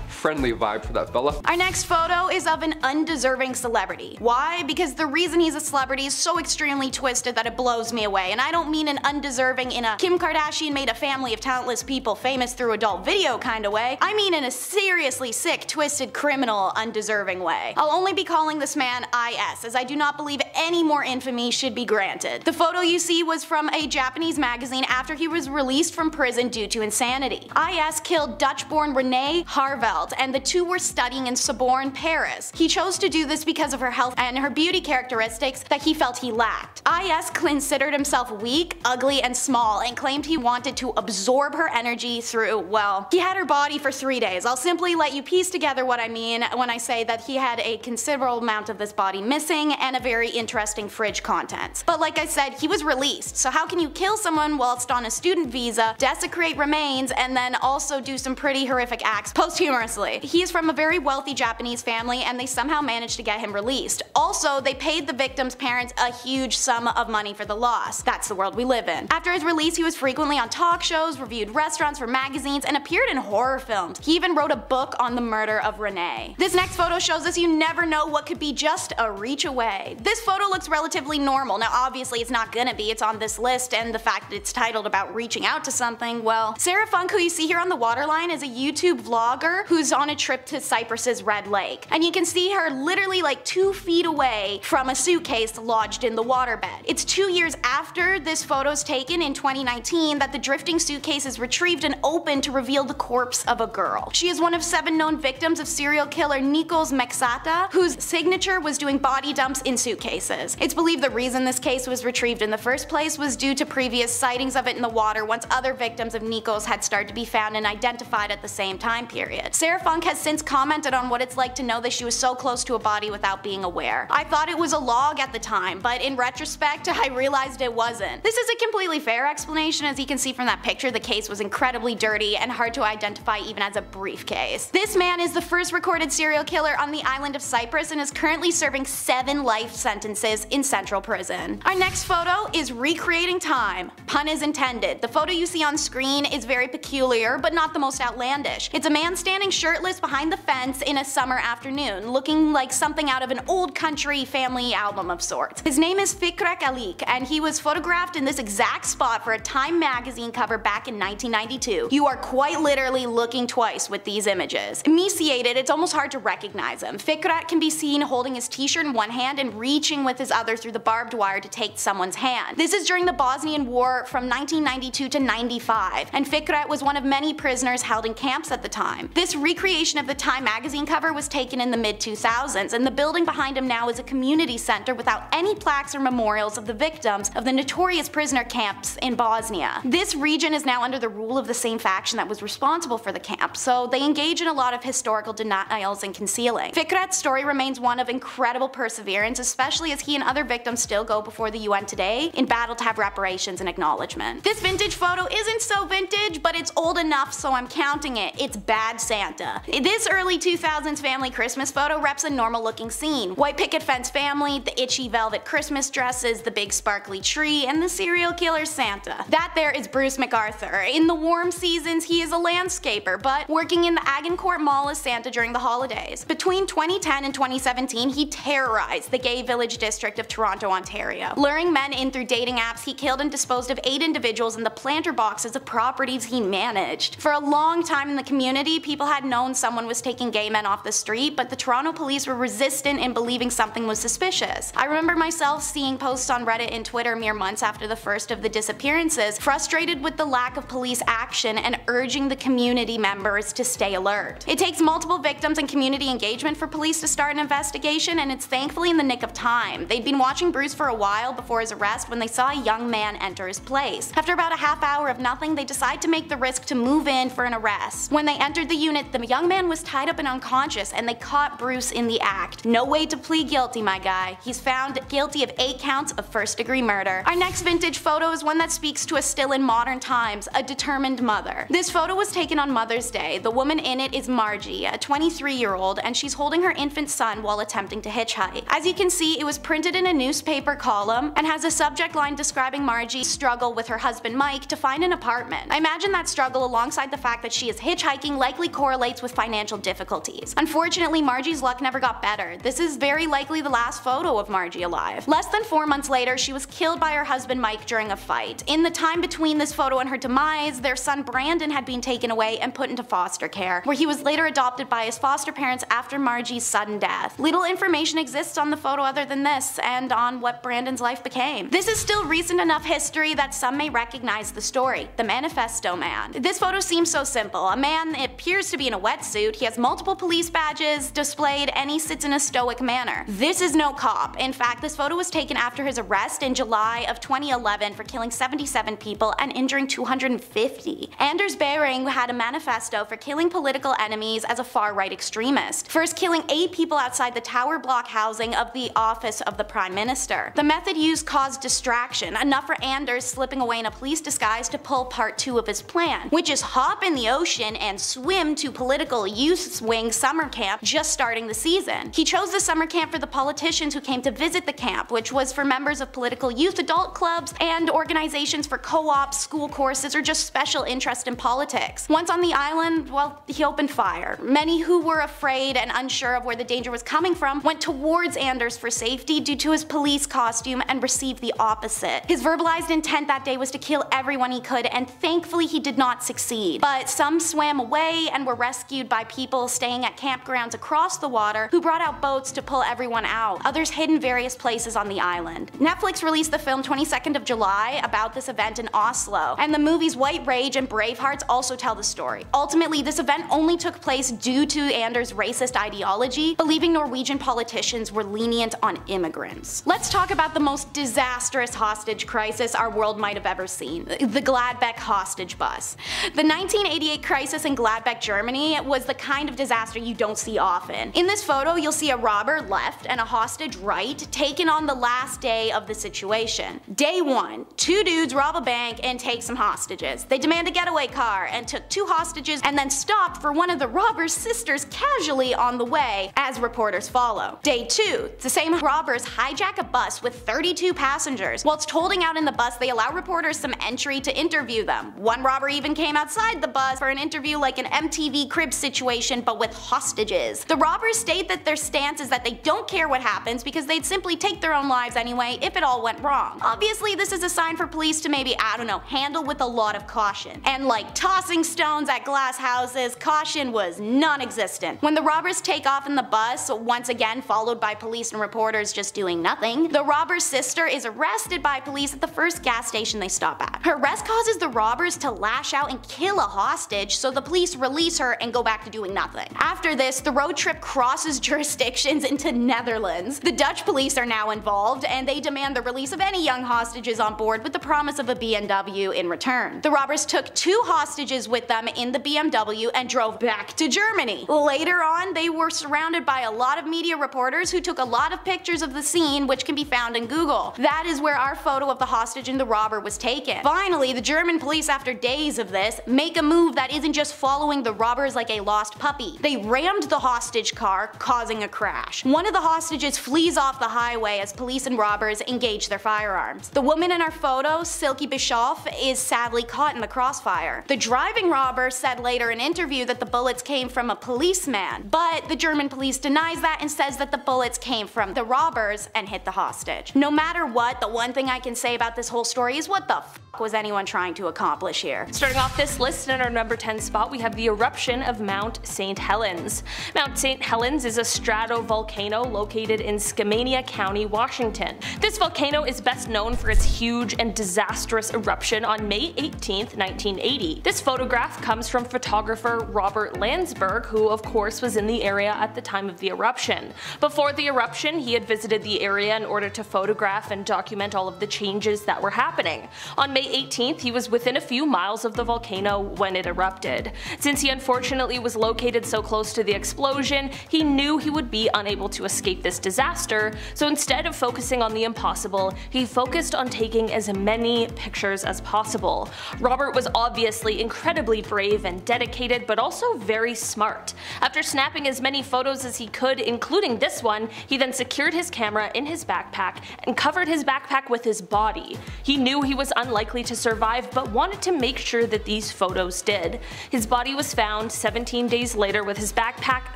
friendly vibe for that fella. Our next photo is of an undeserving celebrity. Why? Because the reason he's a celebrity is so extremely twisted that it blows me away. And I don't mean an undeserving in a Kim Kardashian made a family of talentless people famous through adult video kind of way. I mean in a seriously sick, twisted, criminal, undeserving way. I'll only be calling this man IS, as I do not believe any more infamy should be granted. The photo you see was from a Japanese magazine after he was released from prison due to insanity. IS killed Dutch-born Renee Harveld, and the two were studying in Sorbonne, Paris. He chose to do this because of her health and her beauty characteristics that he felt he lacked. IS considered himself weak, ugly, and small, and claimed he wanted to absorb her energy through, well, he had her body for 3 days. I'll simply let you piece together what I mean when I say that he had a considerable amount of this body missing and a very interesting fridge contents. But like I said, he was released, so how can you kill someone whilst on a student visa, desecrate remains, and then also do some pretty horrific acts posthumously? He is from a very wealthy Japanese family, and they somehow managed to get him released. Also, they paid the victim's parents a huge sum of money for the loss. That's the world we live in. After his release, he was frequently on talk shows, reviewed restaurants for magazines, and appeared in horror films. He even wrote a book on the murder of Renee. This next photo shows us you never know what could be just a reach away. This photo looks relatively normal. Now obviously it's not gonna be, it's on this list, and the fact that it's titled about reaching out to something, well, Sarah Funk, who you see here on the waterline, is a YouTube vlogger who's on a trip to Cyprus's Red Lake. And you can see her literally like 2 feet away from a suitcase lodged in the waterbed. It's 2 years after this photo's taken in 2019 that the drifting suitcase is retrieved and opened to reveal the corpse of a girl. She is one of 7 known victims of serial killer Nikos Mexata, whose signature was doing body dumps in suitcases. It's believed the reason this case was retrieved in the first place was due to previous sightings of it in the water once other victims of Nikos had started to be found and identified at the same time period. Sarah Funk has since commented on what it's like to know that she was so close to a body without being aware. I thought it was a log at the time, but in retrospect, I realized it wasn't. This is a completely fair explanation. As you can see from that picture, the case was incredibly dirty and hard to identify even as a briefcase. This man is the first recorded serial killer on the island of Cyprus and is currently serving 7 life sentences in Central Prison. Our next photo is recreating time. Pun is intended. The photo you see on screen is very peculiar, but not the most outlandish. It's a man standing shirtless behind the fence in a summer afternoon, looking like something out of an old country family album of sorts. His name is Fikret Elite, and he was photographed in this exact spot for a Time magazine cover back in 1992. You are quite literally looking twice with these images. Emaciated, it's almost hard to recognize him. Fikret can be seen holding his t-shirt in one hand and reaching with his other through the barbed wire to take someone's hand. This is during the Bosnian War from 1992 to 95, and Fikret was one of many prisoners held in camps at the time. This recreation of the Time magazine cover was taken in the mid-2000s, and the building behind him now is a community center without any plaques or memorials of the victims of the notorious prisoner camps in Bosnia. This region is now under the rule of the same faction that was responsible for the camp, so they engage in a lot of historical denials and concealing. Fikret's story remains one of incredible perseverance, especially as he and other victims still go before the UN today in battle to have reparations and acknowledgement. This vintage photo isn't so vintage, but it's old enough so I'm counting it. It's Bad Santa. This early 2000s family Christmas photo reps a normal looking scene. White picket fence family, the itchy velvet Christmas dresses, the big sparkly tree, and the serial killer Santa. That there is Bruce MacArthur. In the warm seasons he is a landscaper, but working in the Agincourt Mall as Santa during the holidays. Between 2010 and 2017 he terrorized the gay village district of Toronto, Ontario. Luring men in through dating apps, he killed and disposed of 8 individuals in the planter boxes of properties he managed. For a long time in the community, people had known someone was taking gay men off the street, but the Toronto police were resistant in believing something was suspicious. I remember myself seeing posts on Reddit and Twitter mere months after the first of the disappearances, frustrated with the lack of police action and urging the community members to stay alert. It takes multiple victims and community engagement for police to start an investigation, and it's thankfully in the nick of time. They'd been watching Bruce for a while before his arrest when they saw a young man enter his place. After about a half hour of nothing, they decide to make the risk to move in for an arrest. When they entered the unit, the young man was tied up and unconscious, and they caught Bruce in the act. No way to plead guilty, my guy. He's found guilty of 8 counts of first-degree murder. Our next vintage photo is one that speaks to us still in modern times, a determined mother. This photo was taken on Mother's Day. The woman in it is Margie, a 23-year-old, and she's holding her infant son while attempting to hitchhike. As you can see, it was printed in a newspaper column and has a subject line describing Margie's struggle with her husband Mike to find an apartment. I imagine that struggle, alongside the fact that she is hitchhiking, likely correlates with financial difficulties. Unfortunately, Margie's luck never got better. This is very likely the last photo of Margie alive. Less than 4 months later, she was killed by her husband Mike during a fight. In the time between this photo and her demise, their son Brandon had been taken away and put into foster care, where he was later adopted by his foster parents after Margie's sudden death. Little information exists on the photo other than this, and on what Brandon's life became. This is still recent enough history that some may recognize the story, the Manifesto Man. This photo seems so simple. A man appears to be in a wetsuit, he has multiple police badges displayed, and he sits in a stoic manner. This is no cop. In fact, this photo was taken after his arrest in July of 2011 for killing 77 people and injuring 250. Anders Behring had a manifesto for killing political enemies as a far-right extremist, first killing 8 people outside the tower block housing of the office of the Prime Minister. The method used caused distraction, enough for Anders slipping away in a police disguise to pull part 2 of his plan, which is hop in the ocean and swim to political youth wing summer camp just starting the season. He chose the summer camp for the politicians who came to visit the camp, which was for members of political youth adult clubs and organizations for co-ops, school courses, or just special interest in politics. Once on the island, well, he opened fire. Many who were afraid and unsure of where the danger was coming from went towards Anders for safety due to his police costume and received the opposite. His verbalized intent that day was to kill everyone he could, and thankfully he did not succeed. But some swam away and were rescued by people staying at campgrounds across the water who brought out boats to pull everyone out. Others hid in various places on the island. Netflix released the film 22nd of July about this event in Oslo, and the movies White Rage and Bravehearts also tell the story. Ultimately, this event only took place due to Anders' racist ideology, believing Norwegian politicians were lenient on immigrants. Let's talk about the most disastrous hostage crisis our world might have ever seen, the Gladbeck hostage bus. The 1988 crisis in Gladbeck, Germany 2020 was the kind of disaster you don't see often. In this photo, you'll see a robber left and a hostage right, taken on the last day of the situation. Day 1, 2 dudes rob a bank and take some hostages. They demand a getaway car and took 2 hostages and then stopped for one of the robber's sisters casually on the way as reporters follow. Day 2, the same robbers hijack a bus with 32 passengers. Whilst holding out in the bus, they allow reporters some entry to interview them. One robber even came outside the bus for an interview like an MTV Cribs situation but with hostages. The robbers state that their stance is that they don't care what happens because they'd simply take their own lives anyway if it all went wrong. Obviously this is a sign for police to maybe, I don't know, handle with a lot of caution. And like tossing stones at glass houses, caution was non-existent. When the robbers take off in the bus, once again followed by police and reporters just doing nothing, the robber's sister is arrested by police at the first gas station they stop at. Her arrest causes the robbers to lash out and kill a hostage, so the police release her and go back to doing nothing. After this, the road trip crosses jurisdictions into Netherlands. The Dutch police are now involved, and they demand the release of any young hostages on board with the promise of a BMW in return. The robbers took 2 hostages with them in the BMW and drove back to Germany. Later on, they were surrounded by a lot of media reporters who took a lot of pictures of the scene, which can be found in Google. That is where our photo of the hostage and the robber was taken. Finally, the German police, after days of this, make a move that isn't just following the robbers like a lost puppy. They rammed the hostage car, causing a crash. One of the hostages flees off the highway as police and robbers engage their firearms. The woman in our photo, Silke Bischoff, is sadly caught in the crossfire. The driving robber said later in an interview that the bullets came from a policeman, but the German police denies that and says that the bullets came from the robbers and hit the hostage. No matter what, the one thing I can say about this whole story is what the f was anyone trying to accomplish here? Starting off this list in our number 10 spot, we have the eruption of Mount St. Helens. Mount St. Helens is a stratovolcano located in Skamania County, Washington. This volcano is best known for its huge and disastrous eruption on May 18, 1980. This photograph comes from photographer Robert Landsberg, who of course was in the area at the time of the eruption. Before the eruption, he had visited the area in order to photograph and document all of the changes that were happening. On May 18th, he was within a few miles of the volcano when it erupted. Since he unfortunately was located so close to the explosion, he knew he would be unable to escape this disaster, so instead of focusing on the impossible, he focused on taking as many pictures as possible. Robert was obviously incredibly brave and dedicated, but also very smart. After snapping as many photos as he could, including this one, he then secured his camera in his backpack and covered his backpack with his body. He knew he was unlikely to survive, but wanted to make sure that these photos did. His body was found 17 days later with his backpack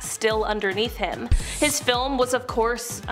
still underneath him. His film was of course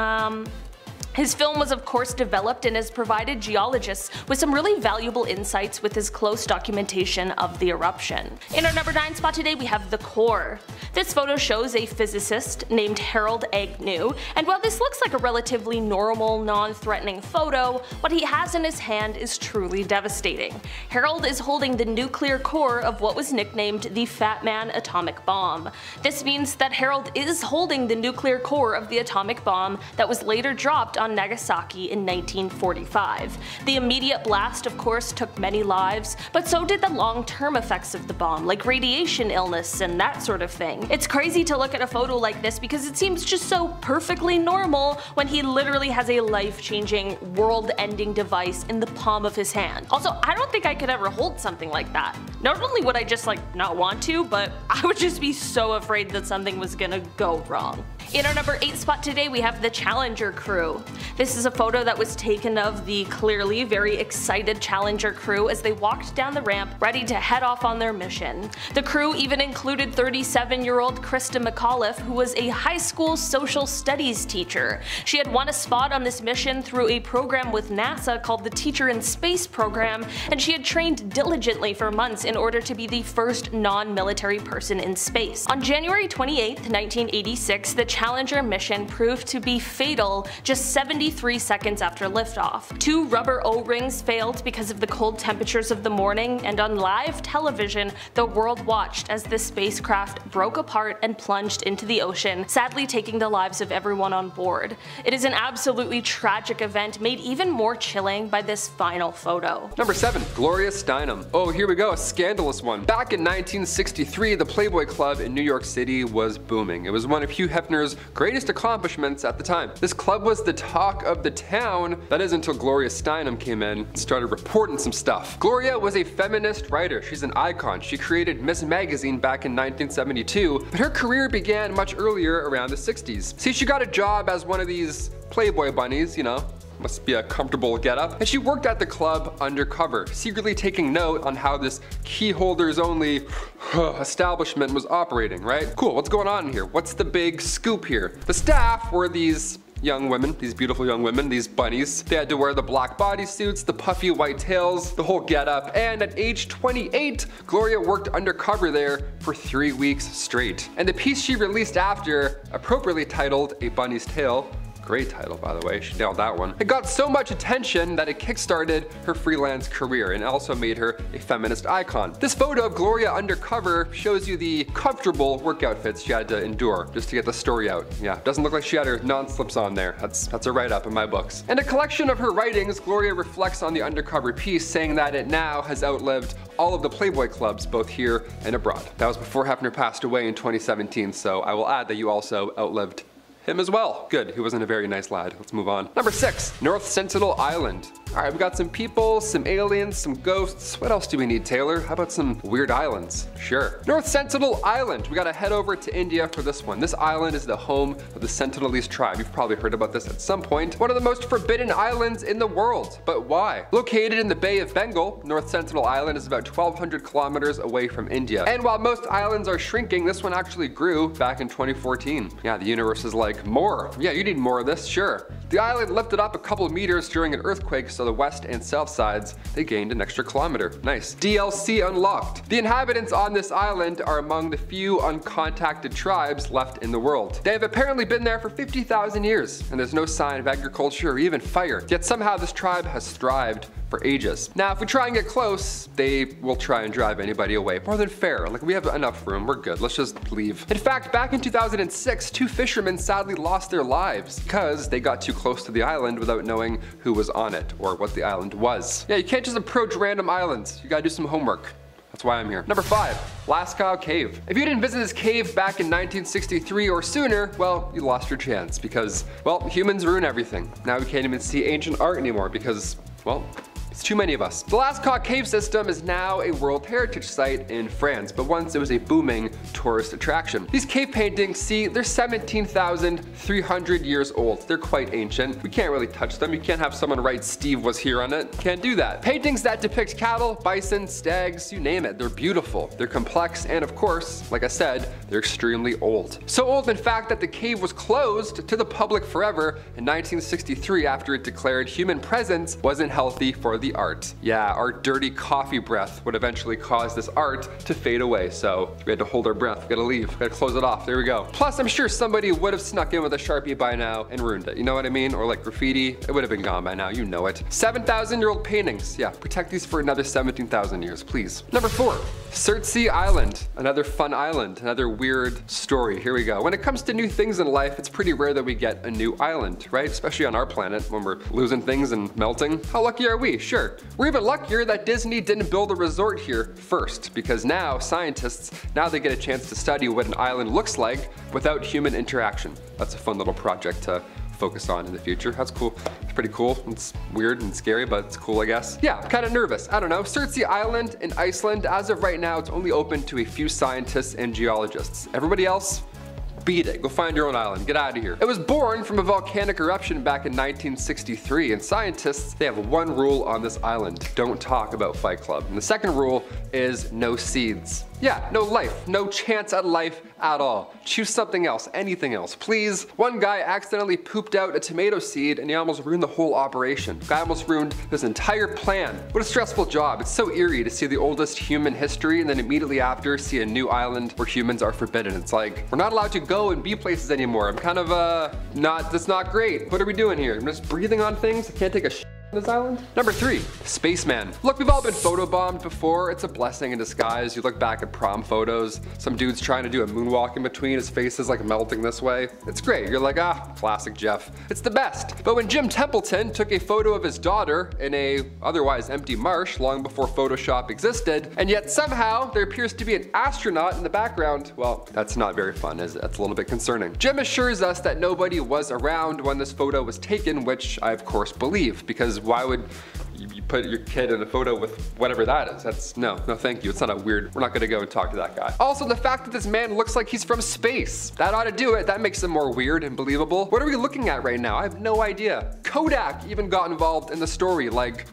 developed and has provided geologists with some really valuable insights with his close documentation of the eruption. In our number 9 spot today, we have the core. This photo shows a physicist named Harold Agnew, and while this looks like a relatively normal, non-threatening photo, what he has in his hand is truly devastating. Harold is holding the nuclear core of what was nicknamed the Fat Man atomic bomb. This means that Harold is holding the nuclear core of the atomic bomb that was later dropped on Nagasaki in 1945. The immediate blast, of course, took many lives, but so did the long-term effects of the bomb, like radiation illness and that sort of thing. It's crazy to look at a photo like this because it seems just so perfectly normal when he literally has a life-changing, world-ending device in the palm of his hand. Also, I don't think I could ever hold something like that. Not only would I just not want to, but I would just be so afraid that something was gonna go wrong. In our number 8 spot today, we have the Challenger crew. This is a photo that was taken of the clearly very excited Challenger crew as they walked down the ramp ready to head off on their mission. The crew even included 37-year-old Krista McAuliffe, who was a high school social studies teacher. She had won a spot on this mission through a program with NASA called the Teacher in Space program, and she had trained diligently for months in order to be the first non-military person in space. On January 28, 1986, the Challenger mission proved to be fatal just 73 seconds after liftoff. 2 rubber O-rings failed because of the cold temperatures of the morning, and on live television, the world watched as the spacecraft broke apart and plunged into the ocean, sadly taking the lives of everyone on board. It is an absolutely tragic event made even more chilling by this final photo. Number 7. Gloria Steinem. Oh, here we go, a scandalous one. Back in 1963, the Playboy Club in New York City was booming. It was one of Hugh Hefner's greatest accomplishments at the time. This club was the talk of the town, that is until Gloria Steinem came in and started reporting some stuff. Gloria was a feminist writer. She's an icon. She created Miss Magazine back in 1972, but her career began much earlier, around the 60s. See, she got a job as one of these Playboy bunnies, you know, must be a comfortable getup, and she worked at the club undercover, secretly taking note on how this key holders only establishment was operating, right? Cool, what's going on here? What's the big scoop here? The staff were these young women, these beautiful young women, these bunnies. They had to wear the black bodysuits, the puffy white tails, the whole getup, and at age 28, Gloria worked undercover there for 3 weeks straight. And the piece she released after, appropriately titled A Bunny's Tale, great title, by the way, she nailed that one. It got so much attention that it kickstarted her freelance career and also made her a feminist icon. This photo of Gloria undercover shows you the comfortable work outfits she had to endure just to get the story out. Yeah, doesn't look like she had her non-slips on there. That's a write-up in my books. In a collection of her writings, Gloria reflects on the undercover piece, saying that it now has outlived all of the Playboy clubs, both here and abroad. That was before Hefner passed away in 2017, so I will add that you also outlived him as well. Good, he wasn't a very nice lad. Let's move on. Number 6, North Sentinel Island. Alright, we got some people, some aliens, some ghosts. What else do we need, Taylor? How about some weird islands? Sure. North Sentinel Island. We gotta head over to India for this one. This island is the home of the Sentinelese tribe. You've probably heard about this at some point. One of the most forbidden islands in the world. But why? Located in the Bay of Bengal, North Sentinel Island is about 1,200 kilometers away from India. And while most islands are shrinking, this one actually grew back in 2014. Yeah, the universe is like, more. Yeah, you need more of this, sure. The island lifted up a couple meters during an earthquake, so the west and south sides, they gained an extra kilometer. Nice. DLC unlocked. The inhabitants on this island are among the few uncontacted tribes left in the world. They have apparently been there for 50,000 years, and there's no sign of agriculture or even fire. Yet somehow this tribe has thrived for ages. Now, if we try and get close, they will try and drive anybody away. More than fair. Like, we have enough room. We're good. Let's just leave. In fact, back in 2006, 2 fishermen sadly lost their lives because they got too close to the island without knowing who was on it or what the island was. Yeah, you can't just approach random islands. You gotta do some homework. That's why I'm here. Number 5, Lascaux Cave. If you didn't visit this cave back in 1963 or sooner, well, you lost your chance because, well, humans ruin everything. Now we can't even see ancient art anymore because, well, it's too many of us. The Lascaux cave system is now a World Heritage Site in France, but once it was a booming tourist attraction. These cave paintings, see, they're 17,300 years old. They're quite ancient. We can't really touch them. You can't have someone write Steve was here on it. Can't do that. Paintings that depict cattle, bison, stags, you name it. They're beautiful. They're complex, and of course, like I said, they're extremely old. So old, in fact, that the cave was closed to the public forever in 1963 after it declared human presence wasn't healthy for the art. Yeah, our dirty coffee breath would eventually cause this art to fade away, so we had to hold our breath. We gotta leave, we gotta close it off. There we go. Plus, I'm sure somebody would have snuck in with a Sharpie by now and ruined it. You know what I mean? Or like graffiti, it would have been gone by now. You know it. 7,000-year-old paintings. Yeah, protect these for another 17,000 years, please. Number 4, Surtsey Island. Another fun island, another weird story. Here we go. When it comes to new things in life, it's pretty rare that we get a new island, right? Especially on our planet when we're losing things and melting. How lucky are we? Sure. We're even luckier that Disney didn't build a resort here first, because now scientists, now they get a chance to study what an island looks like without human interaction. That's a fun little project to focus on in the future. That's cool. It's pretty cool. It's weird and scary, but it's cool, I guess. Yeah, I'm kind of nervous. I don't know. Surtsey Island in Iceland, as of right now, it's only open to a few scientists and geologists. Everybody else, beat it. Go find your own island. Get out of here. It was born from a volcanic eruption back in 1963, and scientists, they have one rule on this island. Don't talk about Fight Club. And the second rule is no seeds. Yeah, no life, no chance at life at all. Choose something else, anything else, please. One guy accidentally pooped out a tomato seed and he almost ruined the whole operation. Guy almost ruined this entire plan. What a stressful job. It's so eerie to see the oldest human history and then immediately after see a new island where humans are forbidden. It's like, we're not allowed to go and be places anymore. I'm kind of, that's not great. What are we doing here? I'm just breathing on things? I can't take a shit on this island? Number 3, spaceman. Look, we've all been photobombed before. It's a blessing in disguise. You look back at prom photos, some dude's trying to do a moonwalk in between, his face is like melting this way. It's great. You're like, ah, classic Jeff. It's the best. But when Jim Templeton took a photo of his daughter in a otherwise empty marsh long before Photoshop existed, and yet somehow there appears to be an astronaut in the background, well, that's not very fun, is it? That's a little bit concerning. Jim assures us that nobody was around when this photo was taken, which I of course believe, because why would you put your kid in a photo with whatever that is? That's, no thank you. It's not a weird, we're not gonna go and talk to that guy. Also, the fact that this man looks like he's from space, that ought to do it. That makes him more weird and believable. What are we looking at right now? I have no idea. Kodak even got involved in the story, like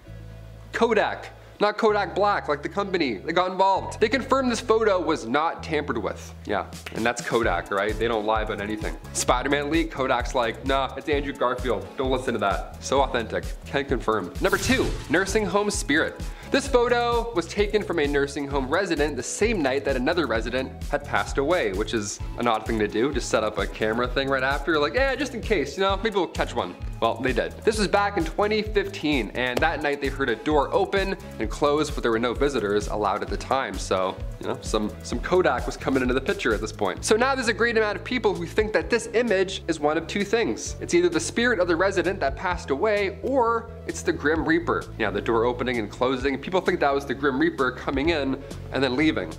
Kodak. Not Kodak Black, like the company. They got involved. They confirmed this photo was not tampered with. Yeah, and that's Kodak, right? They don't lie about anything. Spider-Man leak, Kodak's like, nah, it's Andrew Garfield. Don't listen to that. So authentic. Can confirm. Number 2, nursing home spirit. This photo was taken from a nursing home resident the same night that another resident had passed away, which is an odd thing to do. Just set up a camera thing right after, like, yeah, just in case, you know, maybe we'll catch one. Well, they did. This was back in 2015, and that night they heard a door open and close, but there were no visitors allowed at the time. So, you know, some Kodak was coming into the picture at this point. So now there's a great amount of people who think that this image is one of 2 things. It's either the spirit of the resident that passed away, or it's the Grim Reaper. Yeah, the door opening and closing. People think that was the Grim Reaper coming in and then leaving,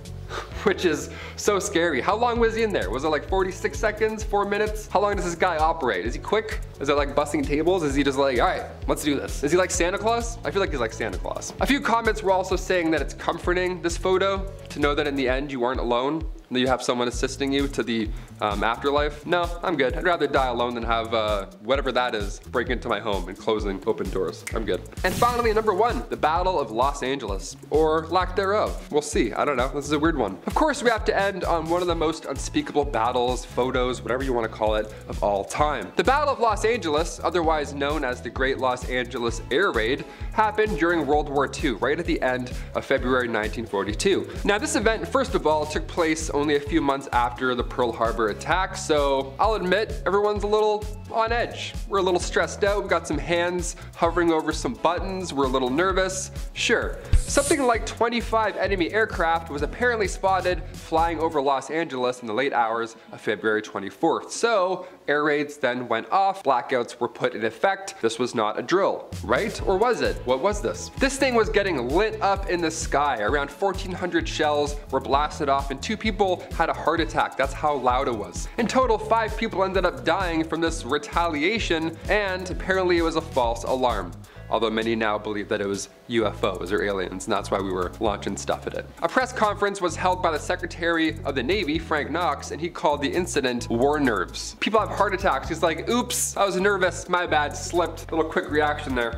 which is so scary. How long was he in there? Was it like 46 seconds, 4 minutes? How long does this guy operate? Is he quick? Is it like bussing tables? Is he just like, all right, let's do this? Is he like Santa Claus? I feel like he's like Santa Claus. A few comments were also saying that it's comforting, this photo, to know that in the end you aren't alone, that you have someone assisting you to the afterlife. No, I'm good. I'd rather die alone than have whatever that is break into my home and closing open doors. I'm good. And finally, number 1, the Battle of Los Angeles, or lack thereof. We'll see. I don't know. This is a weird one. Of course, we have to end on one of the most unspeakable battles, photos, whatever you want to call it, of all time. The Battle of Los Angeles, otherwise known as the Great Los Angeles Air Raid, happened during World War II, right at the end of February 1942. Now, this event, first of all, took place only a few months after the Pearl Harbor attack, so I'll admit everyone's a little on edge. We're a little stressed out, we've got some hands hovering over some buttons, we're a little nervous. Sure, something like 25 enemy aircraft was apparently spotted flying over Los Angeles in the late hours of February 24th. So air raids then went off, blackouts were put in effect. This was not a drill, right? Or was it? What was this? This thing was getting lit up in the sky. Around 1,400 shells were blasted off and 2 people had a heart attack. That's how loud it was. In total, 5 people ended up dying from this retaliation, and apparently it was a false alarm. Although many now believe that it was UFOs or aliens, and that's why we were launching stuff at it. A press conference was held by the Secretary of the Navy, Frank Knox, and he called the incident war nerves. People have heart attacks. He's like, oops, I was nervous, my bad, slipped. Little quick reaction there.